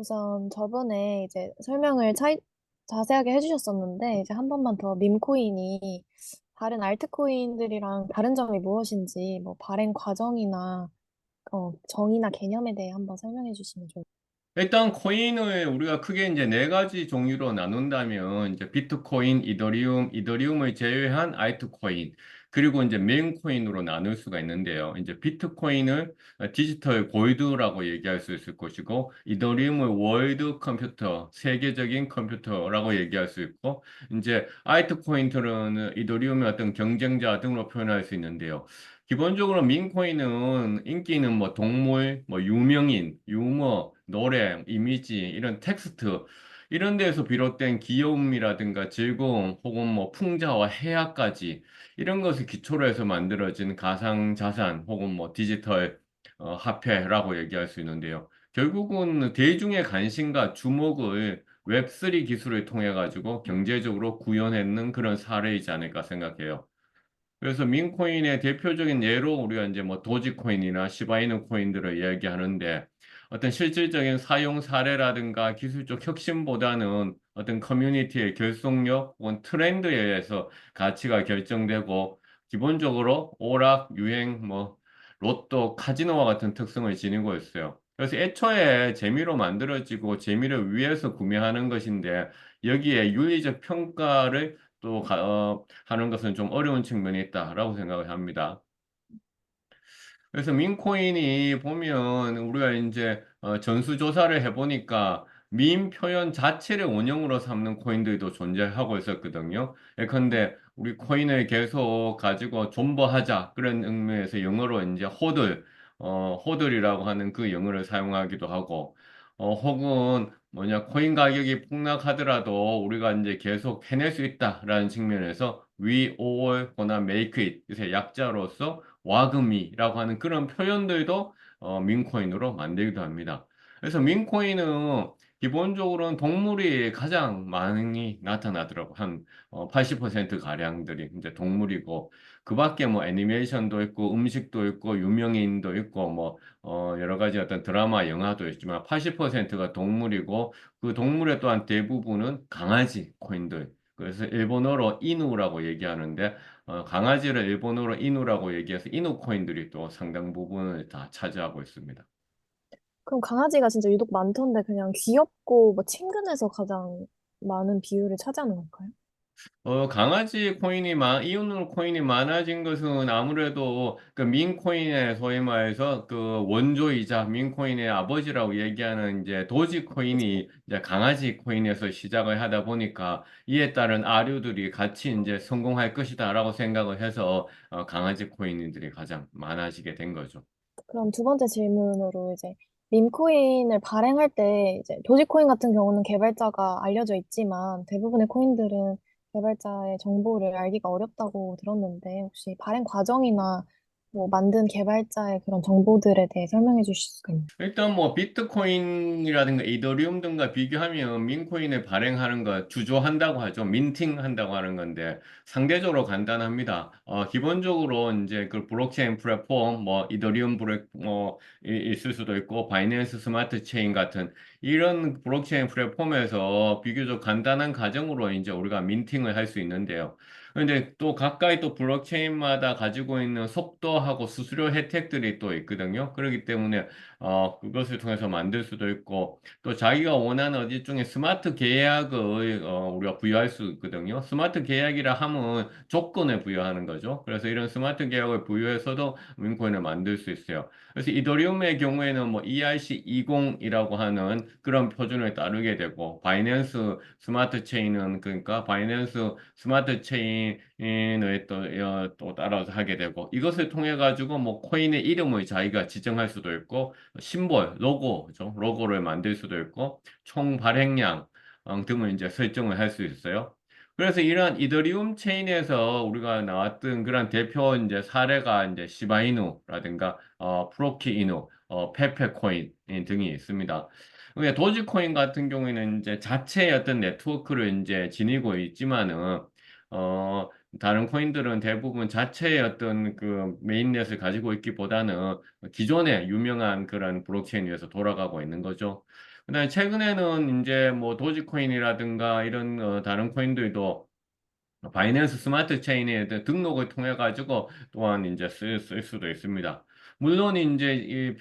우선 저번에 이제 자세하게 해주셨었는데, 이제 한 번만 더 밈코인이 다른 알트코인들이랑 다른 점이 무엇인지, 뭐, 발행 과정이나, 정의나 개념에 대해 한번 설명해 주시면 좋을 것 일단 코인을 우리가 크게 이제 네 가지 종류로 나눈다면 이제 비트코인, 이더리움을 제외한 알트코인, 그리고 이제 메인코인으로 나눌 수가 있는데요. 이제 비트코인을 디지털 골드라고 얘기할 수 있을 것이고, 이더리움을 월드 컴퓨터, 세계적인 컴퓨터라고 얘기할 수 있고, 이제 알트코인들은 이더리움의 어떤 경쟁자 등으로 표현할 수 있는데요. 기본적으로 민코인은 인기는 뭐 동물, 뭐 유명인, 유머, 노래, 이미지, 이런 텍스트 이런 데에서 비롯된 귀여움이라든가 즐거움 혹은 뭐 풍자와 해악까지 이런 것을 기초로 해서 만들어진 가상 자산 혹은 뭐 디지털 화폐라고 얘기할 수 있는데요. 결국은 대중의 관심과 주목을 웹3 기술을 통해 가지고 경제적으로 구현했는 그런 사례이지 않을까 생각해요. 그래서 민코인의 대표적인 예로 우리가 이제 뭐 도지코인이나 시바이누 코인들을 이야기하는데 어떤 실질적인 사용 사례라든가 기술적 혁신보다는 어떤 커뮤니티의 결속력 혹은 트렌드에 의해서 가치가 결정되고 기본적으로 오락, 유행, 뭐 로또, 카지노와 같은 특성을 지니고 있어요. 그래서 애초에 재미로 만들어지고 재미를 위해서 구매하는 것인데 여기에 윤리적 평가를 하는 것은 좀 어려운 측면이 있다라고 생각을 합니다. 그래서 민코인이 보면 우리가 이제 전수조사를 해보니까 밈 표현 자체를 원형으로 삼는 코인들도 존재하고 있었거든요. 예컨대 우리 코인을 계속 가지고 존버하자 그런 의미에서 영어로 이제 호들이라고 하는 그 영어를 사용하기도 하고 혹은 뭐냐 코인 가격이 폭락하더라도 우리가 이제 계속 해낼 수 있다라는 측면에서 We all gonna make it. 이제 약자로서 와금이라고 하는 그런 표현들도 민코인으로 만들기도 합니다. 그래서 민코인은 기본적으로는 동물이 가장 많이 나타나더라고. 한 80% 가량들이 이제 동물이고 그 밖에 뭐 애니메이션도 있고 음식도 있고 유명인도 있고 뭐 여러 가지 어떤 드라마, 영화도 있지만 80%가 동물이고 그 동물의 또한 대부분은 강아지 코인들. 그래서 일본어로 이누라고 얘기하는데 강아지를 일본어로 이누라고 얘기해서 이누 코인들이 또 상당 부분을 다 차지하고 있습니다. 그럼 강아지가 진짜 유독 많던데, 그냥 귀엽고, 뭐, 친근해서 가장 많은 비율을 차지하는 걸까요? 강아지 이누 코인이 많아진 것은 아무래도 그 민코인의 소위 말해서 그 원조이자 민코인의 아버지라고 얘기하는 이제 도지 코인이 이제 강아지 코인에서 시작을 하다 보니까 이에 따른 아류들이 같이 이제 성공할 것이다라고 생각을 해서 강아지 코인들이 가장 많아지게 된 거죠. 그럼 두 번째 질문으로 이제 밈코인을 발행할 때 이제 도지코인 같은 경우는 개발자가 알려져 있지만 대부분의 코인들은 개발자의 정보를 알기가 어렵다고 들었는데 혹시 발행 과정이나 뭐 만든 개발자의 그런 정보들에 대해 설명해 주실 수가 있나요? 일단 뭐 비트코인이라든가 이더리움 등과 비교하면 민코인을 발행하는 거 주조한다고 하죠. 민팅한다고 하는 건데 상대적으로 간단합니다. 기본적으로 이제 그 블록체인 플랫폼 뭐 이더리움 있을 수도 있고 바이낸스 스마트 체인 같은 이런 블록체인 플랫폼에서 비교적 간단한 과정으로 이제 우리가 민팅을 할 수 있는데요. 근데 또 가까이 또 블록체인마다 가지고 있는 속도하고 수수료 혜택들이 또 있거든요. 그렇기 때문에 그것을 통해서 만들 수도 있고, 또 자기가 원하는 어디 중에 스마트 계약을 우리가 부여할 수 있거든요. 스마트 계약이라 하면 조건을 부여하는 거죠. 그래서 이런 스마트 계약을 부여해서도 민코인을 만들 수 있어요. 그래서 이더리움의 경우에는 뭐 ERC20이라고 하는 그런 표준을 따르게 되고, 바이낸스 스마트 체인은 그러니까 바이낸스 스마트 체인을 또 따라서 하게 되고, 이것을 통해 가지고 뭐 코인의 이름을 자기가 지정할 수도 있고, 로고죠. 로고를 만들 수도 있고, 총 발행량 등을 이제 설정을 할 수 있어요. 그래서 이러한 이더리움 체인에서 우리가 나왔던 그런 대표 이제 사례가 이제 시바이누라든가 프로키이누, 페페코인 등이 있습니다. 근데 도지코인 같은 경우에는 이제 자체의 어떤 네트워크를 이제 지니고 있지만은 어, 다른 코인들은 대부분 자체의 어떤 그 메인넷을 가지고 있기보다는 기존의 유명한 그런 블록체인 위에서 돌아가고 있는 거죠. 그다음에 최근에는 이제 뭐 도지코인이라든가 이런 다른 코인들도 바이낸스 스마트 체인에 등록을 통해 가지고 또한 이제 쓸 수도 있습니다. 물론 이제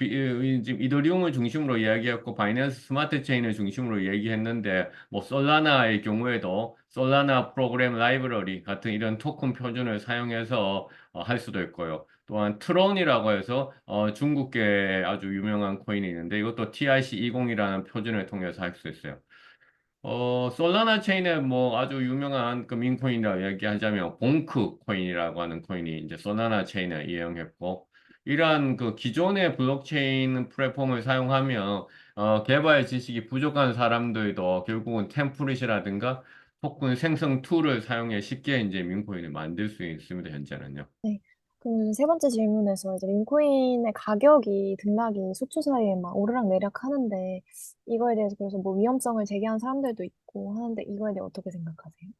지금 이더리움을 중심으로 이야기했고 바이낸스 스마트 체인을 중심으로 얘기했는데 뭐 솔라나의 경우에도 솔라나 프로그램 라이브러리 같은 이런 토큰 표준을 사용해서 할 수도 있고요. 또한 트론이라고 해서 중국계 아주 유명한 코인이 있는데 이것도 TRC20이라는 표준을 통해서 할 수 있어요. 솔라나 체인에 뭐 아주 유명한 그 민코인이라고 얘기하자면 봉크 코인이라고 하는 코인이 이제 솔라나 체인을 이용했고, 이러한 그 기존의 블록체인 플랫폼을 사용하면, 개발 지식이 부족한 사람들도 결국은 템플릿이라든가 토큰 생성 툴을 사용해 쉽게 이제 민코인을 만들 수 있습니다, 현재는요. 네. 그럼 세 번째 질문에서 이제 민코인의 가격이 등락이 수초 사이에 막 오르락내락 하는데 이거에 대해서 그래서 뭐 위험성을 제기하는 사람들도 있고 하는데 이거에 대해 어떻게 생각하세요?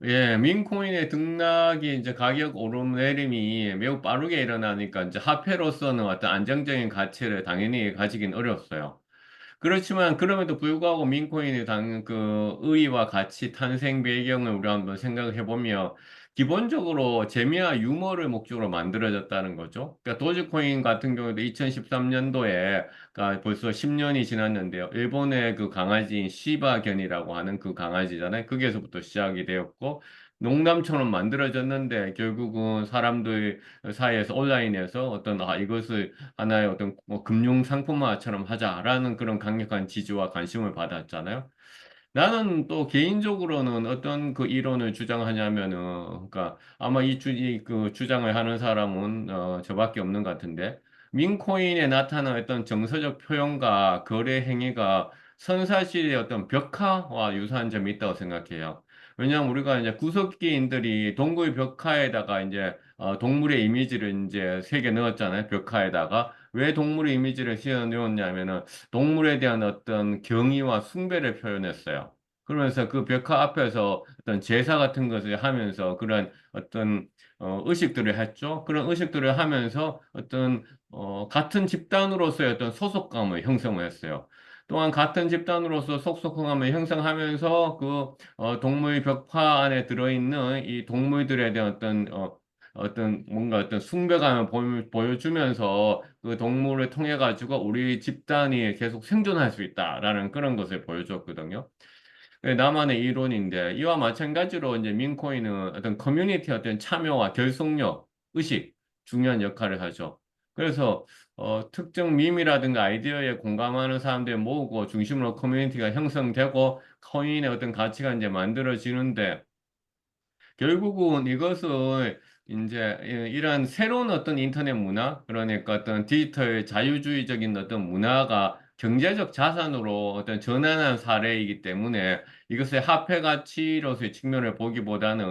예, 민코인의 등락이 이제 가격 오름내림이 매우 빠르게 일어나니까 이제 화폐로서는 어떤 안정적인 가치를 당연히 가지긴 어렵어요. 그렇지만 그럼에도 불구하고 민코인의 그 의의와 가치 탄생 배경을 우리 한번 생각을 해보면 기본적으로 재미와 유머를 목적으로 만들어졌다는 거죠. 그러니까 도지코인 같은 경우도 2013년도에 그러니까 벌써 10년이 지났는데요. 일본의 그 강아지인 시바견이라고 하는 그 강아지잖아요. 거기에서부터 시작이 되었고 농담처럼 만들어졌는데 결국은 사람들 사이에서 온라인에서 어떤 이것을 하나의 어떤 뭐 금융 상품화처럼 하자라는 그런 강력한 지지와 관심을 받았잖아요. 나는 또 개인적으로는 어떤 그 이론을 주장하냐면은, 그러니까 아마 그 주장을 하는 사람은 저밖에 없는 것 같은데, 민코인에 나타난 어떤 정서적 표현과 거래 행위가 선사실의 어떤 벽화와 유사한 점이 있다고 생각해요. 왜냐하면 우리가 이제 구석기인들이 동굴 벽화에다가 이제 동물의 이미지를 이제 새겨 넣었잖아요. 벽화에다가. 왜 동물의 이미지를 씌워 넣었냐면은 동물에 대한 어떤 경의와 숭배를 표현했어요. 그러면서 그 벽화 앞에서 어떤 제사 같은 것을 하면서 그런 어떤 의식들을 했죠. 그런 의식들을 하면서 어떤 같은 집단으로서의 어떤 소속감을 형성을 했어요. 또한 같은 집단으로서 속속함을 형성하면서 그 동물 벽화 안에 들어있는 이 동물들에 대한 어떤 뭔가 어떤 숭배감을 보여주면서 그 동물을 통해 가지고 우리 집단이 계속 생존할 수 있다라는 그런 것을 보여줬거든요. 나만의 이론인데 이와 마찬가지로 이제 민코인은 어떤 커뮤니티 어떤 참여와 결속력, 의식 중요한 역할을 하죠. 그래서 특정 밈이라든가 아이디어에 공감하는 사람들 모으고 중심으로 커뮤니티가 형성되고 코인의 어떤 가치가 이제 만들어지는데 결국은 이것을 이제 이런 새로운 어떤 인터넷 문화, 그러니까 어떤 디지털 자유주의적인 어떤 문화가 경제적 자산으로 어떤 전환한 사례이기 때문에 이것의 화폐 가치로서의 측면을 보기보다는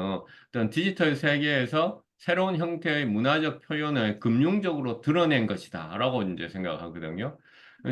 어떤 디지털 세계에서 새로운 형태의 문화적 표현을 금융적으로 드러낸 것이다라고 이제 생각하거든요.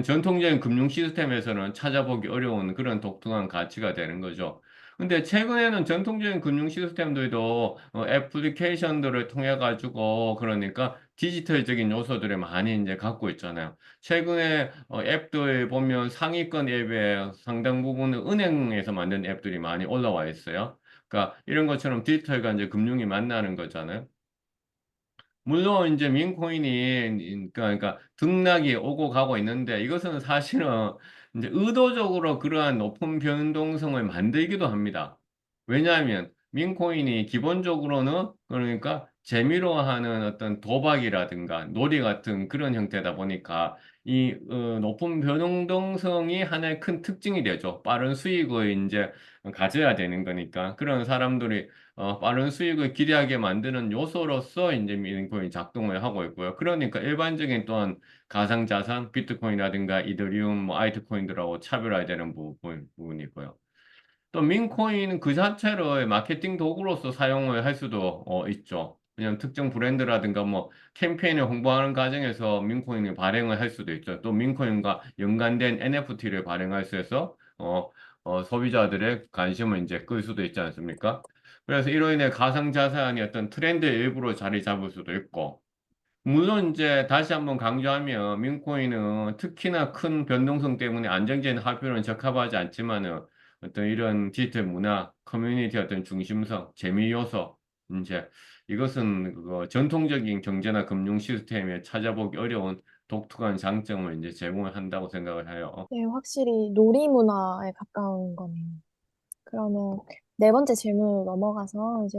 전통적인 금융 시스템에서는 찾아보기 어려운 그런 독특한 가치가 되는 거죠. 근데 최근에는 전통적인 금융 시스템들도 애플리케이션들을 통해 가지고 그러니까 디지털적인 요소들을 많이 이제 갖고 있잖아요. 최근에 앱들 보면 상위권 앱의 상당 부분은 은행에서 만든 앱들이 많이 올라와 있어요. 그러니까 이런 것처럼 디지털과 이제 금융이 만나는 거잖아요. 물론 이제 민코인이 그러니까 등락이 오고 가고 있는데 이것은 사실은 이제 의도적으로 그러한 높은 변동성을 만들기도 합니다. 왜냐하면 민코인이 기본적으로는 그러니까 재미로 하는 어떤 도박이라든가 놀이 같은 그런 형태다 보니까 이 높은 변동성이 하나의 큰 특징이 되죠. 빠른 수익을 이제 가져야 되는 거니까 그런 사람들이 빠른 수익을 기대하게 만드는 요소로서 이제 미인코인이 작동을 하고 있고요. 그러니까 일반적인 또한 가상자산, 비트코인이라든가 이더리움, 뭐 알트코인들하고 차별화되는 부분이고요. 또 민코인은 그 자체를 마케팅 도구로서 사용을 할 수도 있죠. 그냥 특정 브랜드라든가 뭐 캠페인을 홍보하는 과정에서 민코인을 발행을 할 수도 있죠. 또 민코인과 연관된 NFT를 발행할 수 해서 소비자들의 관심을 이제 끌 수도 있지 않습니까? 그래서 이로 인해 가상자산이 어떤 트렌드의 일부로 자리 잡을 수도 있고 물론 이제 다시 한번 강조하면 민코인은 특히나 큰 변동성 때문에 안정적인 화폐로는 적합하지 않지만은 어떤 이런 디지털 문화, 커뮤니티 어떤 중심성, 재미 요소, 이제 이것은 그거 전통적인 경제나 금융 시스템에 찾아보기 어려운 독특한 장점을 이제 제공을 한다고 생각을 해요. 네, 확실히 놀이 문화에 가까운 거네요. 그러면 네 번째 질문으로 넘어가서 이제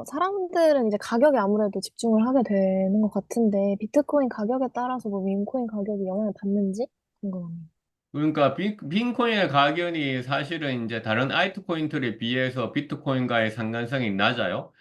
사람들은 이제 가격에 아무래도 집중을 하게 되는 것 같은데 비트코인 가격에 따라서 뭐 밈코인 가격이 영향을 받는지 궁금합니다. 그러니까 빈코인의 가격이 사실은 이제 다른 알트코인들에 비해서 비트코인과의 상관성이 낮아요.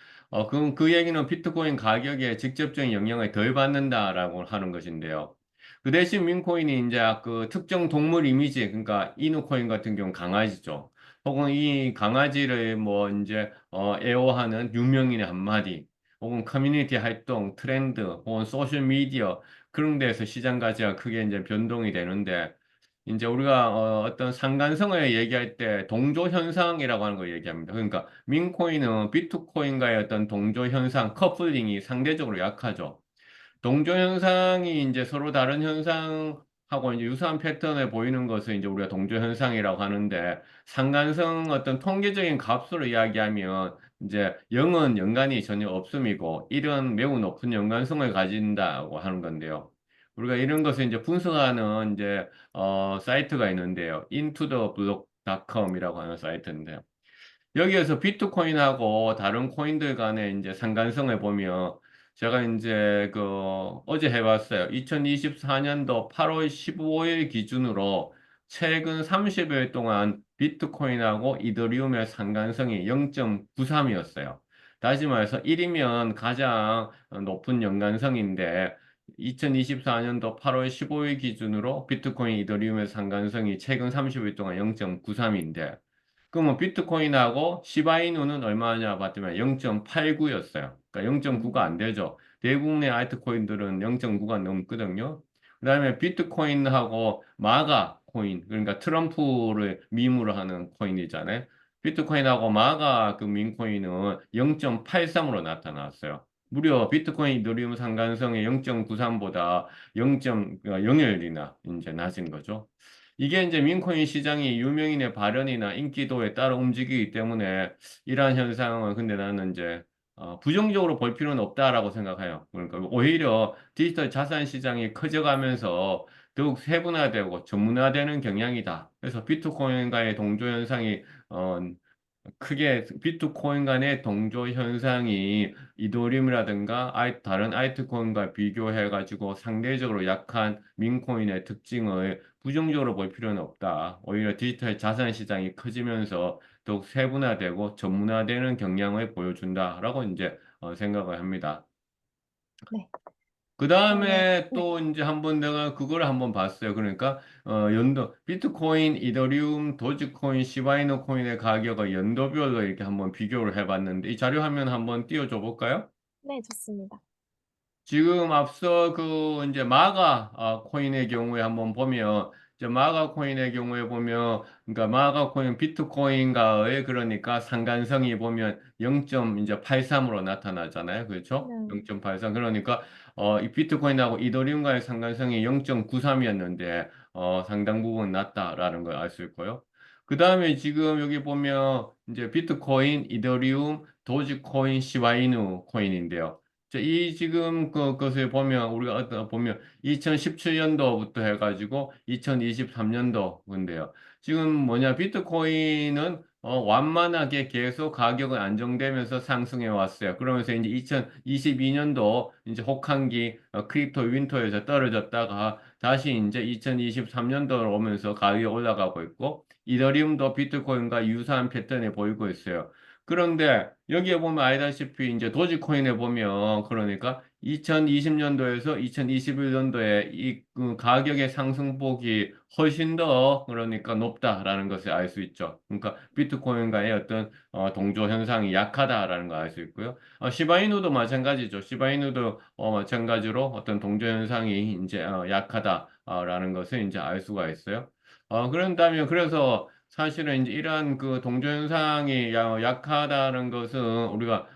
그럼 그 얘기는 비트코인 가격에 직접적인 영향을 덜 받는다라고 하는 것인데요. 그 대신 민코인이 이제 그 특정 동물 이미지, 그러니까 이누코인 같은 경우 강아지죠. 혹은 이 강아지를 뭐 이제 애호하는 유명인의 한마디, 혹은 커뮤니티 활동, 트렌드, 혹은 소셜 미디어 그런 데서 시장 가치가 크게 이제 변동이 되는데 이제 우리가 어떤 상관성을 얘기할 때 동조 현상이라고 하는 걸 얘기합니다. 그러니까 민코인은 비트코인과의 어떤 동조 현상, 커플링이 상대적으로 약하죠. 동조 현상이 이제 서로 다른 현상하고 이제 유사한 패턴을 보이는 것을 이제 우리가 동조 현상이라고 하는데 상관성 어떤 통계적인 값으로 이야기하면 이제 0은 연관이 전혀 없음이고 1은 매우 높은 연관성을 가진다고 하는 건데요. 우리가 이런 것을 이제 분석하는 이제 사이트가 있는데요. intothe block.com이라고 하는 사이트인데요. 여기에서 비트코인하고 다른 코인들 간의 이제 상관성을 보면 제가 이제 그 어제 해봤어요. 2024년도 8월 15일 기준으로 최근 30일 동안 비트코인하고 이더리움의 상관성이 0.93이었어요. 다시 말해서 1이면 가장 높은 연관성인데 2024년도 8월 15일 기준으로 비트코인, 이더리움의 상관성이 최근 30일 동안 0.93인데 그러면 비트코인하고 시바이누는 얼마냐 봤더니 0.89였어요. 그러니까 0.9가 안 되죠. 대부분의 알트코인들은 0.9가 넘거든요. 그다음에 비트코인하고 마가 코인, 그러니까 트럼프를 밈으로 하는 코인이잖아요. 비트코인하고 마가 그 밈코인은 0.83으로 나타났어요. 무려 비트코인 이더리움 상관성의 0.93보다 0.01이나 이제 낮은 거죠. 이게 이제 민코인 시장이 유명인의 발언이나 인기도에 따라 움직이기 때문에 이러한 현상은 근데 나는 이제 부정적으로 볼 필요는 없다라고 생각해요. 그러니까 오히려 디지털 자산 시장이 커져가면서 더욱 세분화되고 전문화되는 경향이다. 그래서 비트코인과의 동조 현상이 어, 크게 비트코인 간의 동조 현상이 이더리움이라든가 다른 알트코인과 비교해가지고 상대적으로 약한 민코인의 특징을 부정적으로 볼 필요는 없다. 오히려 디지털 자산 시장이 커지면서 더욱 세분화되고 전문화되는 경향을 보여준다라고 이제 생각을 합니다. 네. 그 그러면 다음에 네. 또 이제 한번 내가 그걸 한번 봤어요. 그러니까 연도 비트코인, 이더리움, 도지코인, 시바이너 코인의 가격을 연도별로 이렇게 한번 비교를 해봤는데 이 자료 화면 한번 띄워줘 볼까요? 네, 좋습니다. 지금 앞서 그 이제 마가 코인의 경우에 한번 보면 이제 마가 코인의 경우에 보면 그러니까 마가 코인 비트코인과의 그러니까 상관성이 보면 0. 이제 83으로 나타나잖아요. 그렇죠? 네. 0.83 그러니까 이 비트코인하고 이더리움과의 상관성이 0.93이었는데 상당 부분 낮다라는 걸 알 수 있고요. 그다음에 지금 여기 보면 이제 비트코인, 이더리움, 도지코인, 시바이누 코인인데요. 이 지금 그것을 보면 우리가 어떤 보면 2017년도부터 해가지고 2023년도 인데요. 지금 뭐냐 비트코인은 완만하게 계속 가격은 안정되면서 상승해 왔어요. 그러면서 이제 2022년도 이제 혹한기 크립토 윈터에서 떨어졌다가 다시 이제 2023년도로 오면서 가격이 올라가고 있고 이더리움도 비트코인과 유사한 패턴을 보이고 있어요. 그런데 여기에 보면 알다시피 이제 도지코인에 보면 그러니까 2020년도에서 2021년도에 이그 가격의 상승폭이 훨씬 더 그러니까 높다라는 것을 알 수 있죠. 그러니까 비트코인과의 어떤 동조 현상이 약하다라는 걸 알 수 있고요. 시바이누도 마찬가지죠. 시바이누도 마찬가지로 어떤 동조 현상이 이제 약하다라는 것을 이제 알 수가 있어요. 그런다면 그래서 사실은 이제 이러한 그 동조 현상이 약하다는 것은 우리가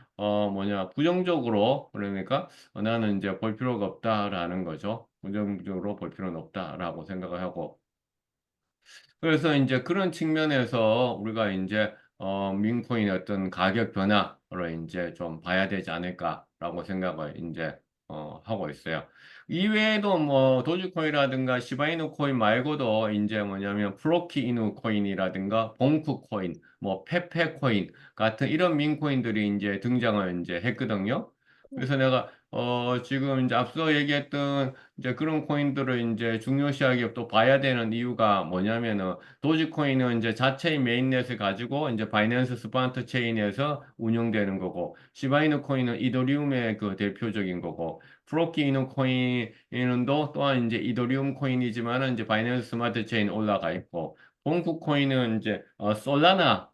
부정적으로, 그러니까, 나는 이제 볼 필요가 없다라는 거죠. 부정적으로 볼 필요는 없다라고 생각을 하고. 그래서 이제 그런 측면에서 우리가 이제 민코인의 어떤 가격 변화를 이제 좀 봐야 되지 않을까라고 생각을 이제 하고 있어요. 이외에도 뭐 도지코인이라든가 시바이누 코인 말고도 이제 뭐냐면 플로키 이누 코인이라든가 봉쿠 코인, 뭐 페페 코인 같은 이런 민코인들이 이제 등장을 이제 했거든요. 네. 그래서 내가 지금 이제 앞서 얘기했던 이제 그런 코인들을 이제 중요시하게 또 봐야 되는 이유가 뭐냐면은 도지코인은 이제 자체의 메인넷을 가지고 이제 바이낸스 스마트 체인에서 운영되는 거고 시바이누 코인은 이더리움의 그 대표적인 거고 프로키 이노 코인은 또 또한 이제 이더리움 코인이지만은 이제 바이낸스 스마트 체인 올라가 있고 봉쿠 코인은 이제 솔라나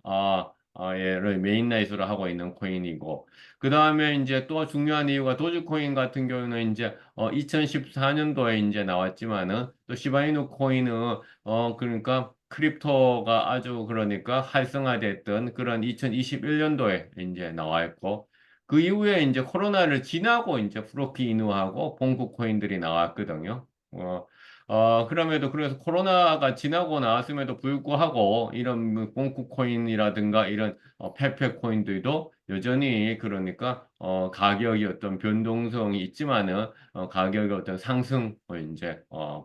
얘를 메인넷으로 하고 있는 코인이고 그 다음에 이제 또 중요한 이유가 도지코인 같은 경우는 이제 2014년도에 이제 나왔지만은 또 시바이누 코인은 그러니까 크립토가 아주 그러니까 활성화됐던 그런 2021년도에 이제 나와 있고 그 이후에 이제 코로나를 지나고 이제 프로키 이누하고 봉구 코인들이 나왔거든요. 그럼에도 그래서 코로나가 지나고 나왔음에도 불구하고 이런 뭐 봉구 코인이라든가 이런 페페 코인들도 여전히 그러니까 가격이 어떤 변동성이 있지만은 가격의 어떤 상승을 이제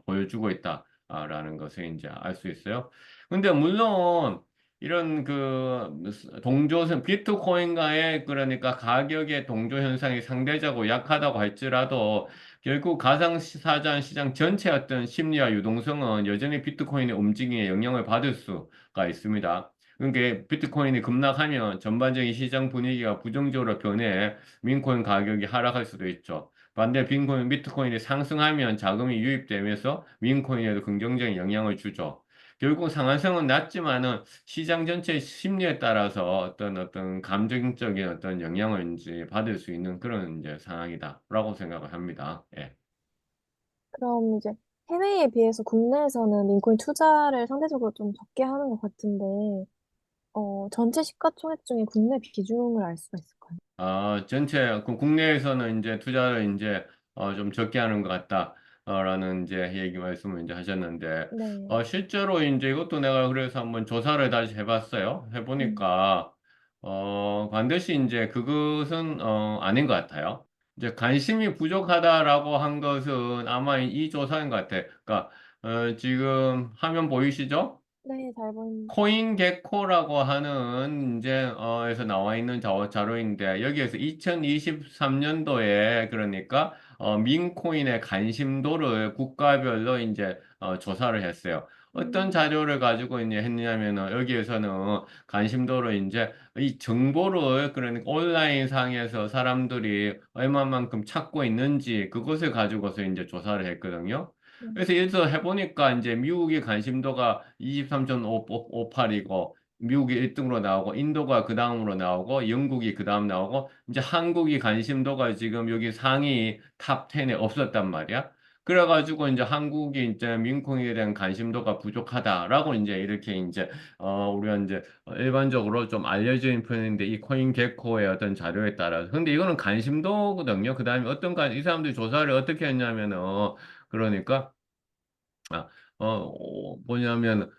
보여주고 있다라는 것을 이제 알 수 있어요. 근데 물론 이런 그 동조선 비트코인과의 그러니까 가격의 동조 현상이 상대적으로 약하다고 할지라도 결국 가상사전 시장 전체의 어떤 심리와 유동성은 여전히 비트코인의 움직임에 영향을 받을 수가 있습니다. 그러니까 비트코인이 급락하면 전반적인 시장 분위기가 부정적으로 변해 민코인 가격이 하락할 수도 있죠. 반대 비트코인이 상승하면 자금이 유입되면서 민코인에도 긍정적인 영향을 주죠. 결국 상한선은 낮지만은 시장 전체의 심리에 따라서 어떤 감정적인 어떤 영향을 이제 받을 수 있는 그런 이제 상황이다라고 생각을 합니다. 예. 그럼 이제 해외에 비해서 국내에서는 민코인 투자를 상대적으로 좀 적게 하는 것 같은데, 전체 시가총액 중에 국내 비중을 알 수가 있을까요? 전체 그 국내에서는 이제 투자를 이제 좀 적게 하는 것 같다. 라는 이제 얘기 말씀을 이제 하셨는데 네. 실제로 이제 이것도 내가 그래서 한번 조사를 다시 해봤어요. 음, 해보니까 반드시 이제 그것은 아닌 것 같아요. 이제 관심이 부족하다라고 한 것은 아마 이 조사인 것 같아. 그러니까 지금 화면 보이시죠? 네, 잘 보입니다. 코인 게코라고 하는 이제 에서 나와 있는 자료인데 여기에서 2023년도에 그러니까 민코인의 관심도를 국가별로 이제 조사를 했어요. 어떤 음, 자료를 가지고 이제 했냐면은 여기에서는 관심도를 이제 이 정보를 그러니까 온라인 상에서 사람들이 얼마만큼 찾고 있는지 그것을 가지고서 이제 조사를 했거든요. 네. 그래서 여기서 해보니까 이제 미국의 관심도가 23.58이고 미국이 1등으로 나오고 인도가 그 다음으로 나오고 영국이 그 다음 나오고 이제 한국이 관심도가 지금 여기 상위 탑 10에 없었단 말이야. 그래가지고 이제 한국이 이제 민콩에 대한 관심도가 부족하다라고 이제 이렇게 이제 우리가 이제 일반적으로 좀 알려진 편인데 이 코인 게코의 어떤 자료에 따라서 근데 이거는 관심도거든요. 그다음에 이 사람들이 조사를 어떻게 했냐면은 그러니까 뭐냐면,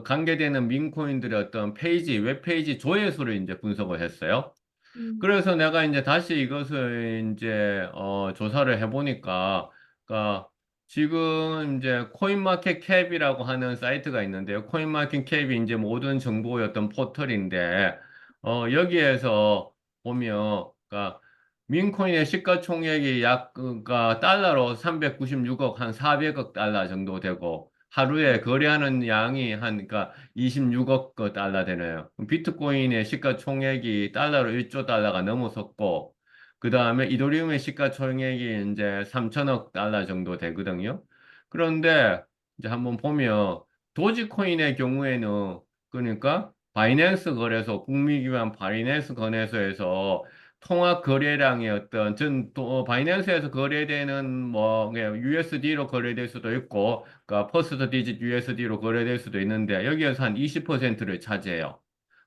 관계되는 민코인들의 어떤 웹페이지 조회수를 이제 분석을 했어요. 음, 그래서 내가 이제 다시 이것을 이제, 조사를 해보니까, 그러니까 지금 이제 코인마켓 캡이라고 하는 사이트가 있는데요. 코인마켓 캡이 이제 모든 정보의 어떤 포털인데, 여기에서 보면, 그러니까 민코인의 시가총액이 약, 그러니까 달러로 396억, 한 400억 달러 정도 되고, 하루에 거래하는 양이 한, 그러니까 26억 달러 되네요. 그럼 비트코인의 시가총액이 달러로 1조 달러가 넘어섰고, 그 다음에 이더리움의 시가총액이 이제 3천억 달러 정도 되거든요. 그런데 이제 한번 보면, 도지코인의 경우에는, 그러니까 바이낸스 거래소, 북미기반 바이낸스 거래소에서 통화 거래량의 바이낸스에서 거래되는 뭐, 그냥 USD로 거래될 수도 있고, 그러니까 퍼스트 디짓 USD로 거래될 수도 있는데, 여기에서 한 20%를 차지해요.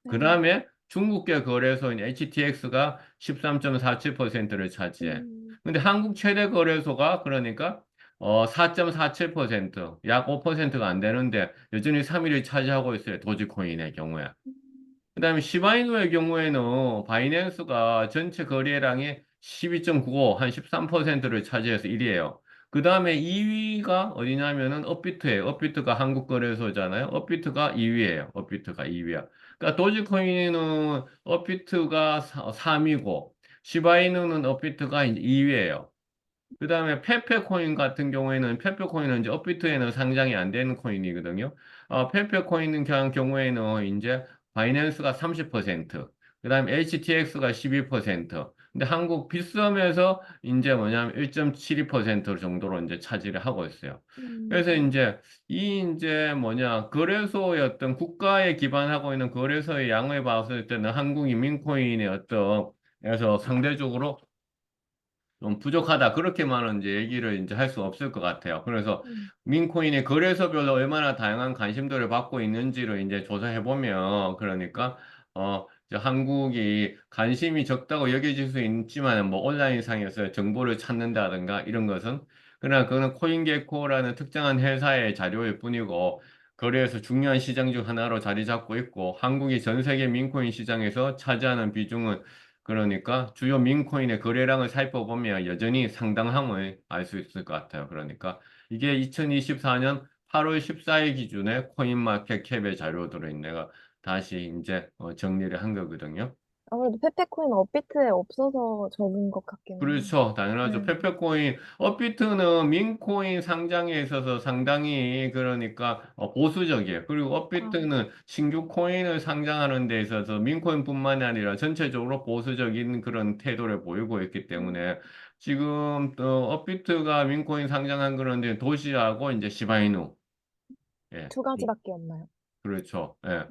그 네. 다음에 중국계 거래소인 HTX가 13.47%를 차지해. 음, 근데 한국 최대 거래소가 그러니까 4.47%, 약 5%가 안 되는데 여전히 3위를 차지하고 있어요. 도지코인의 경우에. 그다음에 시바이누의 경우에는 바이낸스가 전체 거래량의 12.95, 한 13%를 차지해서 1위예요. 그다음에 2위가 어디냐면은 업비트예요. 업비트가 한국 거래소잖아요. 업비트가 2위예요. 업비트가 2위야. 그러니까 도지코인은 업비트가 3위고 시바이누는 업비트가 2위예요. 그다음에 페페코인 같은 경우에는 페페코인은 이제 업비트에는 상장이 안 되는 코인이거든요. 페페코인 경우에는 이제 바이낸스가 30%, 그다음에 HTX가 12%. 근데 한국 빗썸에서 이제 뭐냐면 1.72% 정도로 이제 차지를 하고 있어요. 그래서 음, 이제 이제 뭐냐 거래소의 어떤 국가에 기반하고 있는 거래소의 양을 봤을 때는 한국이 민코인의 어떤 그래서 상대적으로 좀 부족하다. 그렇게만은 이제 얘기를 이제 할 수 없을 것 같아요. 그래서 음, 민코인의 거래소별로 얼마나 다양한 관심도를 받고 있는지를 이제 조사해 보면 그러니까 이제 한국이 관심이 적다고 여겨질 수 있지만 뭐 온라인상에서 정보를 찾는다든가 이런 것은 그러나 그거는 코인게코라는 특정한 회사의 자료일 뿐이고 거래에서 중요한 시장 중 하나로 자리 잡고 있고 한국이 전 세계 민코인 시장에서 차지하는 비중은 그러니까 주요 민코인의 거래량을 살펴보면 여전히 상당함을 알 수 있을 것 같아요. 그러니까 이게 2024년 8월 14일 기준에 코인마켓캡의 자료들을 내가 다시 이제 정리를 한 거거든요. 아무래도 페페코인 업비트에 없어서 적은 것 같기는 해요. 그렇죠. 당연하죠. 네. 페페코인, 업비트는 민코인 상장에 있어서 상당히 그러니까 보수적이에요. 그리고 아, 업비트는 신규 코인을 상장하는 데 있어서 민코인뿐만이 아니라 전체적으로 보수적인 그런 태도를 보이고 있기 음, 때문에 지금 또 업비트가 민코인 상장한 그런데 도시하고 이제 시바이누. 예. 두 가지밖에 없나요? 그렇죠. 예.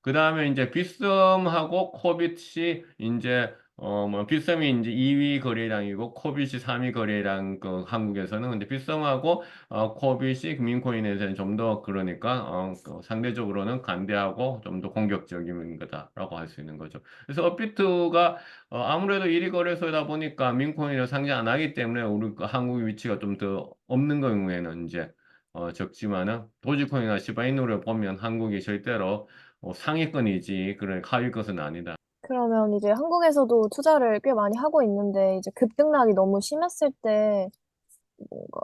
그 다음에 이제 빗썸하고 코빗이 이제 뭐 빗썸이 이제 2위 거래량이고 코빗이 3위 거래량 그 한국에서는 근데 빗썸하고 코빗이 민코인에서는 좀 더 그러니까 그 상대적으로는 간대하고 좀 더 공격적인 거다라고 할 수 있는 거죠. 그래서 업비트가 아무래도 1위 거래소다 보니까 민코인을 상장 안 하기 때문에 우리 그 한국의 위치가 좀 더 없는 경우에는 이제 적지만은 도지코인이나 시바이누를 보면 한국이 절대로 상위권이지, 그런 하위 것은 아니다. 그러면 이제 한국에서도 투자를 꽤 많이 하고 있는데 이제 급등락이 너무 심했을 때 뭔가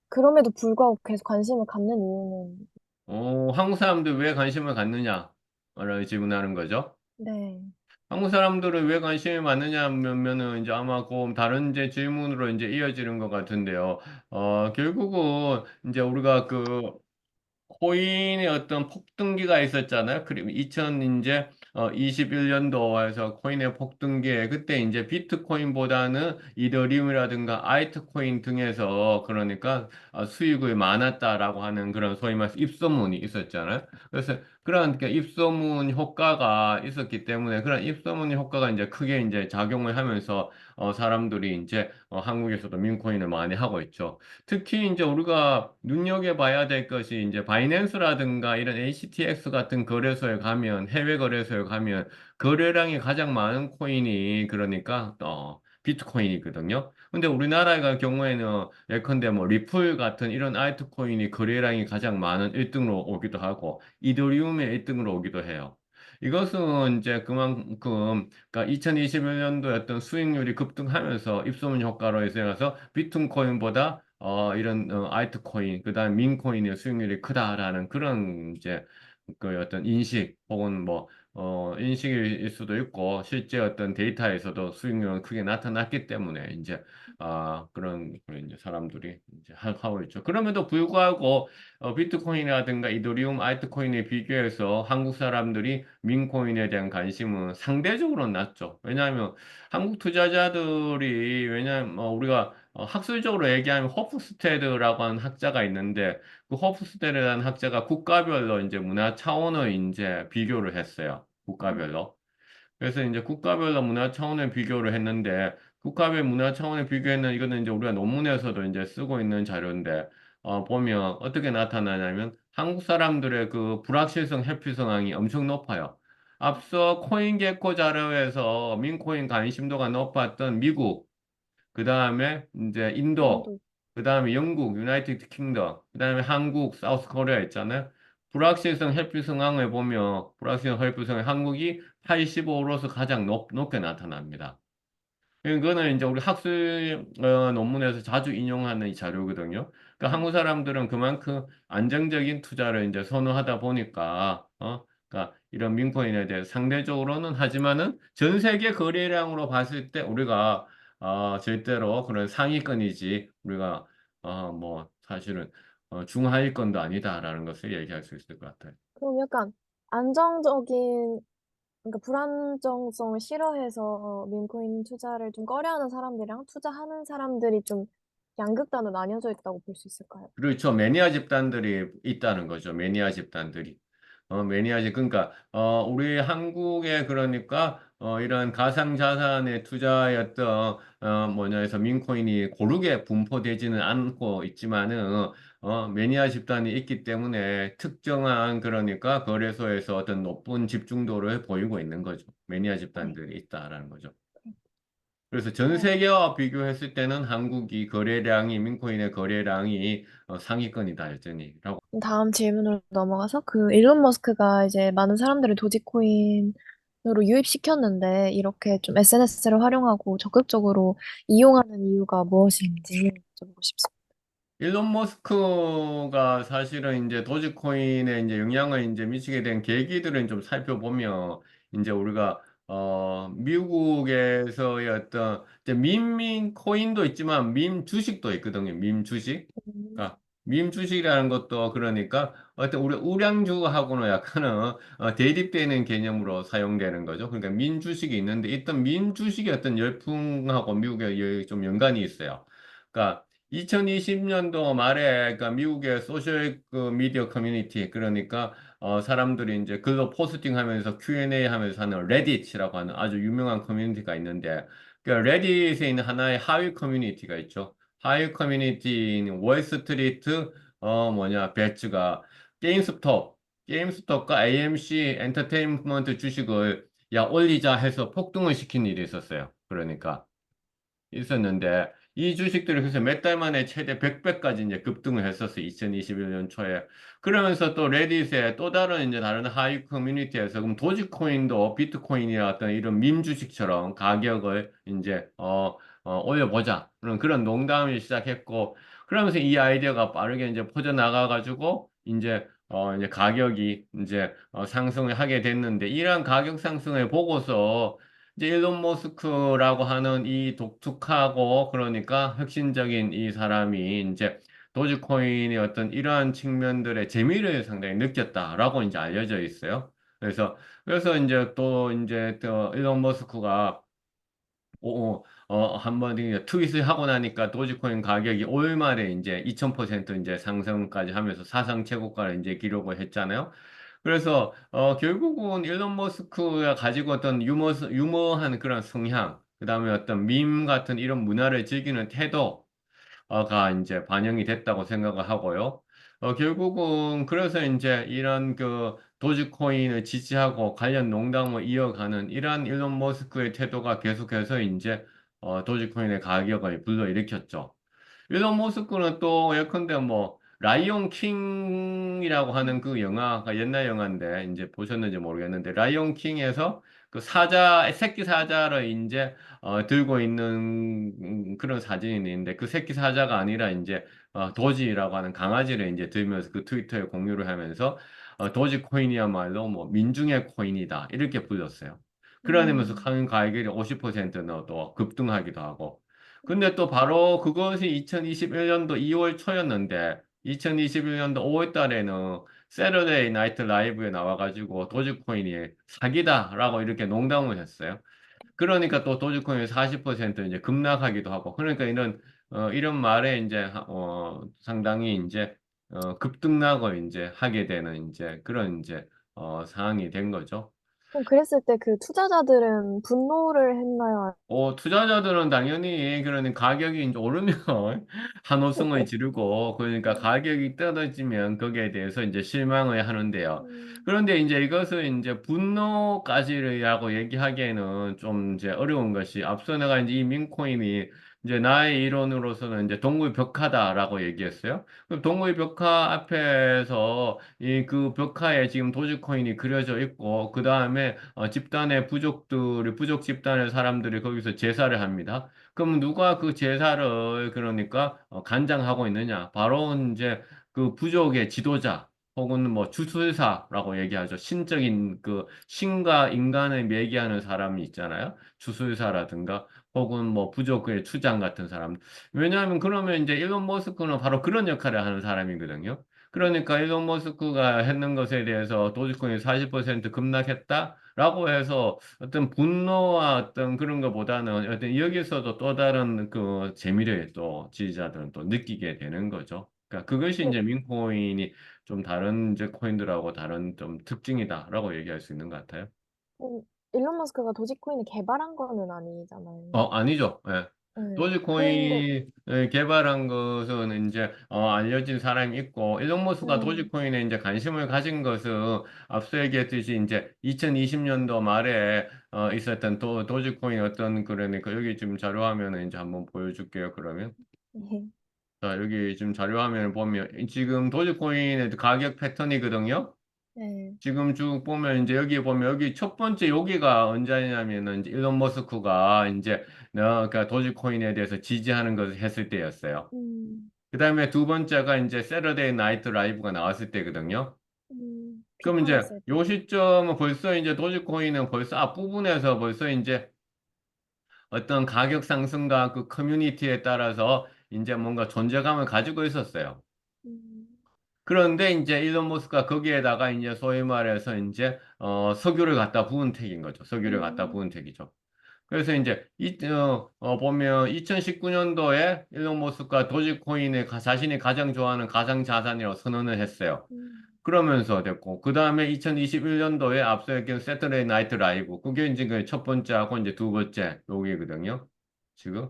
그럼에도 불구하고 계속 관심을 갖는 이유는 한국 사람들 왜 관심을 갖느냐? 라고 질문하는 거죠. 네. 한국 사람들은 왜 관심이 많느냐 하면은 이제 아마 그 다른 이제 질문으로 이제 이어지는 것 같은데요. 결국은 이제 우리가 그 코인의 어떤 폭등기가 있었잖아요. 그리고 2000 이제 21년도에서 코인의 폭등기에 그때 이제 비트코인보다는 이더리움이라든가 아이트코인 등에서 그러니까 수익이 많았다라고 하는 그런 소위 말해서 입소문이 있었잖아요. 그래서 그런 그 입소문 효과가 있었기 때문에 그런 입소문 효과가 이제 크게 이제 작용을 하면서 사람들이 이제 한국에서도 민코인을 많이 하고 있죠. 특히 이제 우리가 눈여겨봐야 될 것이 이제 바이낸스라든가 이런 HTX 같은 거래소에 가면 해외 거래소에 가면 거래량이 가장 많은 코인이 그러니까 비트코인이거든요. 근데 우리나라의 경우에는 예컨대 뭐 리플 같은 이런 알트코인이 거래량이 가장 많은 1등으로 오기도 하고 이더리움의 1등으로 오기도 해요. 이것은 이제 그만큼 그러니까 2021년도에 어떤 수익률이 급등하면서 입소문 효과로 인해서 비트코인보다 이런 알트코인, 그다음 민코인의 수익률이 크다라는 그런 이제 그 어떤 인식 혹은 뭐 인식일 수도 있고 실제 어떤 데이터에서도 수익률은 크게 나타났기 때문에 이제 그런 이제 사람들이 이제 하고 있죠. 그럼에도 불구하고 비트코인이라든가 이더리움, 알트코인에 비교해서 한국 사람들이 민코인에 대한 관심은 상대적으로 낮죠. 왜냐하면 한국 투자자들이 왜냐하면 우리가 학술적으로 얘기하면 호프스테드라고 하는 학자가 있는데 그 호프스테드라는 학자가 국가별로 이제 문화 차원을 이제 비교를 했어요. 국가별로. 그래서 이제 국가별로 문화 차원을 비교를 했는데 국가별 문화 차원을 비교했는 이거는 이제 우리가 논문에서도 이제 쓰고 있는 자료인데 보면 어떻게 나타나냐면 한국 사람들의 그 불확실성 회피 성향이 엄청 높아요. 앞서 코인게코 자료에서 민코인 관심도가 높았던 미국, 그 다음에 이제 인도, 인도. 그 다음에 영국, 유나이티드 킹덤, 그 다음에 한국, 사우스 코리아 있잖아요. 불확실성 회피 상황을 보면 불확실성 회피 상황 한국이 85로서 가장 높게 나타납니다. 이거는 이제 우리 학술 논문에서 자주 인용하는 이 자료거든요. 그러니까 한국 사람들은 그만큼 안정적인 투자를 이제 선호하다 보니까 그러니까 이런 민코인에 대해 상대적으로는 하지만은 전 세계 거래량으로 봤을 때 우리가 절대로 그런 상위권이지 우리가 뭐 사실은 중하위권도 아니다라는 것을 얘기할 수 있을 것 같아요. 그럼 약간 안정적인, 그러니까 불안정성을 싫어해서 민코인 투자를 좀 꺼려하는 사람들이랑 투자하는 사람들이 좀 양극단으로 나뉘어져 있다고 볼 수 있을까요? 그렇죠. 매니아 집단들이 있다는 거죠. 매니아 집단들이. 매니아지. 그러니까, 우리 한국에 그러니까, 이런 가상자산의 투자였던, 뭐냐 해서 민코인이 고르게 분포되지는 않고 있지만은, 매니아 집단이 있기 때문에 특정한 그러니까 거래소에서 어떤 높은 집중도를 보이고 있는 거죠. 매니아 네. 집단들이 있다라는 거죠. 그래서 전 어, 세계와 비교했을 때는 한국이 거래량이, 민코인의 거래량이 상위권이다, 여전히. 라고. 다음 질문으로 넘어가서 그 일론 머스크가 이제 많은 사람들을 도지코인으로 유입시켰는데 이렇게 좀 SNS를 활용하고 적극적으로 이용하는 이유가 무엇인지 여쭤보고 싶습니다. 일론 머스크가 사실은 이제 도지코인에 이제 영향을 이제 미치게 된 계기들은 좀 살펴보면 이제 우리가 미국에서의 어떤 이제 밈 코인도 있지만 밈 주식도 있거든요. 밈 주식. 음, 그러니까 밈 주식이라는 것도 그러니까 어떤 우리 우량주하고는 약간은 대립되는 개념으로 사용되는 거죠. 그러니까 민 주식이 있는데 일단 민 주식의 어떤 열풍하고 미국에 좀 연관이 있어요. 그러니까 2020년도 말에 그러니까 미국의 소셜 그 미디어 커뮤니티 그러니까 사람들이 이제 글로 포스팅하면서 Q&A 하면서 하는 레딧이라고 하는 아주 유명한 커뮤니티가 있는데 그 레딧에 있는 하나의 하위 커뮤니티가 있죠. 하위 커뮤니티인 월스트리트 배츠가 게임스톱과 AMC 엔터테인먼트 주식을 야 올리자 해서 폭등을 시킨 일이 있었어요. 그러니까 있었는데 이 주식들이 그래서 몇 달 만에 최대 100배까지 이제 급등을 했었어요. 2021년 초에. 그러면서 또 레딧에 또 다른 이제 다른 하위 커뮤니티에서 그럼 도지코인도 비트코인이나 어떤 이런 밈 주식처럼 가격을 이제 올려보자. 그런 농담을 시작했고 그러면서 이 아이디어가 빠르게 이제 퍼져나가 가지고 이제 가격이 이제 상승을 하게 됐는데 이러한 가격 상승을 보고서 이제 일론 머스크라고 하는 이 독특하고 그러니까 혁신적인 이 사람이 이제 도지코인의 어떤 이러한 측면들의 재미를 상당히 느꼈다라고 이제 알려져 있어요. 그래서 이제 또 이제 또 일론 머스크가 한번 이제 트윗을 하고 나니까 도지코인 가격이 올 말에 이제 2000% 이제 상승까지 하면서 사상 최고가를 이제 기록을 했잖아요. 그래서 결국은 일론 머스크가 가지고 어떤 유머한 그런 성향, 그다음에 어떤 밈 같은 이런 문화를 즐기는 태도가 이제 반영이 됐다고 생각을 하고요. 결국은 그래서 이제 이런 그 도지코인을 지지하고 관련 농담을 이어가는 이러한 일론 머스크의 태도가 계속해서 이제 도지코인의 가격을 불러일으켰죠. 일론 머스크는 또 예컨대 뭐 라이온 킹이라고 하는 그 영화가 옛날 영화인데 이제 보셨는지 모르겠는데 라이온 킹에서 그 사자 새끼 사자를 이제 들고 있는 그런 사진이 있는데 그 새끼 사자가 아니라 이제 도지라고 하는 강아지를 이제 들면서 그 트위터에 공유를 하면서 도지 코인이야말로 뭐 민중의 코인이다 이렇게 불렸어요. 그러면서 음, 큰 가격이 50%는 또 급등하기도 하고 근데 또 바로 그것이 2021년도 2월 초였는데 2021년도 5월 달에는 세러데이 나이트 라이브에 나와가지고 도지코인이 사기다라고 이렇게 농담을 했어요. 그러니까 또 도지코인이 40% 이제 급락하기도 하고 그러니까 이런 말에 이제 상당히 이제 급등락을 이제 하게 되는 이제 그런 이제 상황이 된 거죠. 그럼 그랬을 때 그 투자자들은 분노를 했나요? 투자자들은 당연히 그러니 가격이 이제 오르면 환호성을 지르고 그러니까 음, 가격이 떨어지면 거기에 대해서 이제 실망을 하는데요. 음, 그런데 이제 이것을 이제 분노까지라고 얘기하기에는 좀 이제 어려운 것이 앞서 내가 이제 이 민코인이 이제 나의 이론으로서는 이제 동물 벽화다라고 얘기했어요. 그럼 동물 벽화 앞에서 이 그 벽화에 지금 도지코인이 그려져 있고 그 다음에 집단의 부족들이 부족 집단의 사람들이 거기서 제사를 합니다. 그럼 누가 그 제사를 그러니까 관장하고 있느냐? 바로 이제 그 부족의 지도자 혹은 뭐 주술사라고 얘기하죠. 신적인 그 신과 인간을 매개하는 사람이 있잖아요. 주술사라든가 혹은 뭐 부족의 추장 같은 사람. 왜냐하면 그러면 이제 일론 머스크는 바로 그런 역할을 하는 사람이거든요. 그러니까 일론 머스크가 했는 것에 대해서 도지코인이 40% 급락했다라고 해서 어떤 분노와 어떤 그런 것보다는 어떤 여기서도 또 다른 그 재미를 또 지지자들은 또 느끼게 되는 거죠. 그러니까 그것이 네, 이제 민코인이 좀 다른 이제 코인들하고 다른 좀 특징이다라고 얘기할 수 있는 것 같아요. 음, 일론 머스크가 도지코인을 개발한 거는 아니잖아요. 아니죠. 예. 네. 그런데, 도지코인을 개발한 것은 이제 알려진 사람이 있고 일론 머스크가 네, 도지코인에 이제 관심을 가진 것은 앞서 얘기했듯이 이제 2020년도 말에 있었던 도지코인 어떤 그러니까 여기 지금 자료화면을 이제 한번 보여줄게요. 그러면 네, 자 여기 지금 자료화면을 보면 지금 도지코인의 가격 패턴이거든요. 네, 지금 쭉 보면 이제 여기 보면 여기 첫 번째 여기가 언제냐면은 이제 일론 머스크가 이제 그러니까 도지코인에 대해서 지지하는 것을 했을 때였어요. 음, 그다음에 두 번째가 이제 세러데이 나이트 라이브가 나왔을 때거든요. 그럼 이제 비판했을 때. 요 시점은 벌써 이제 도지코인은 벌써 앞부분에서 벌써 이제 어떤 가격 상승과 그 커뮤니티에 따라서 이제 뭔가 존재감을 가지고 있었어요. 음, 그런데 이제 일론 머스크가 거기에다가 이제 소위 말해서 이제 석유를 갖다 부은 택인 거죠. 석유를 갖다 음, 부은 택이죠. 그래서 이제 보면 2019년도에 일론 머스크가 도지코인을 자신이 가장 좋아하는 가상 자산이라고 선언을 했어요. 음, 그러면서 됐고 그 다음에 2021년도에 앞서 얘기한 세터데이 나이트 라이브 그게 이제 그 첫 번째하고 이제 두 번째 여기거든요. 지금.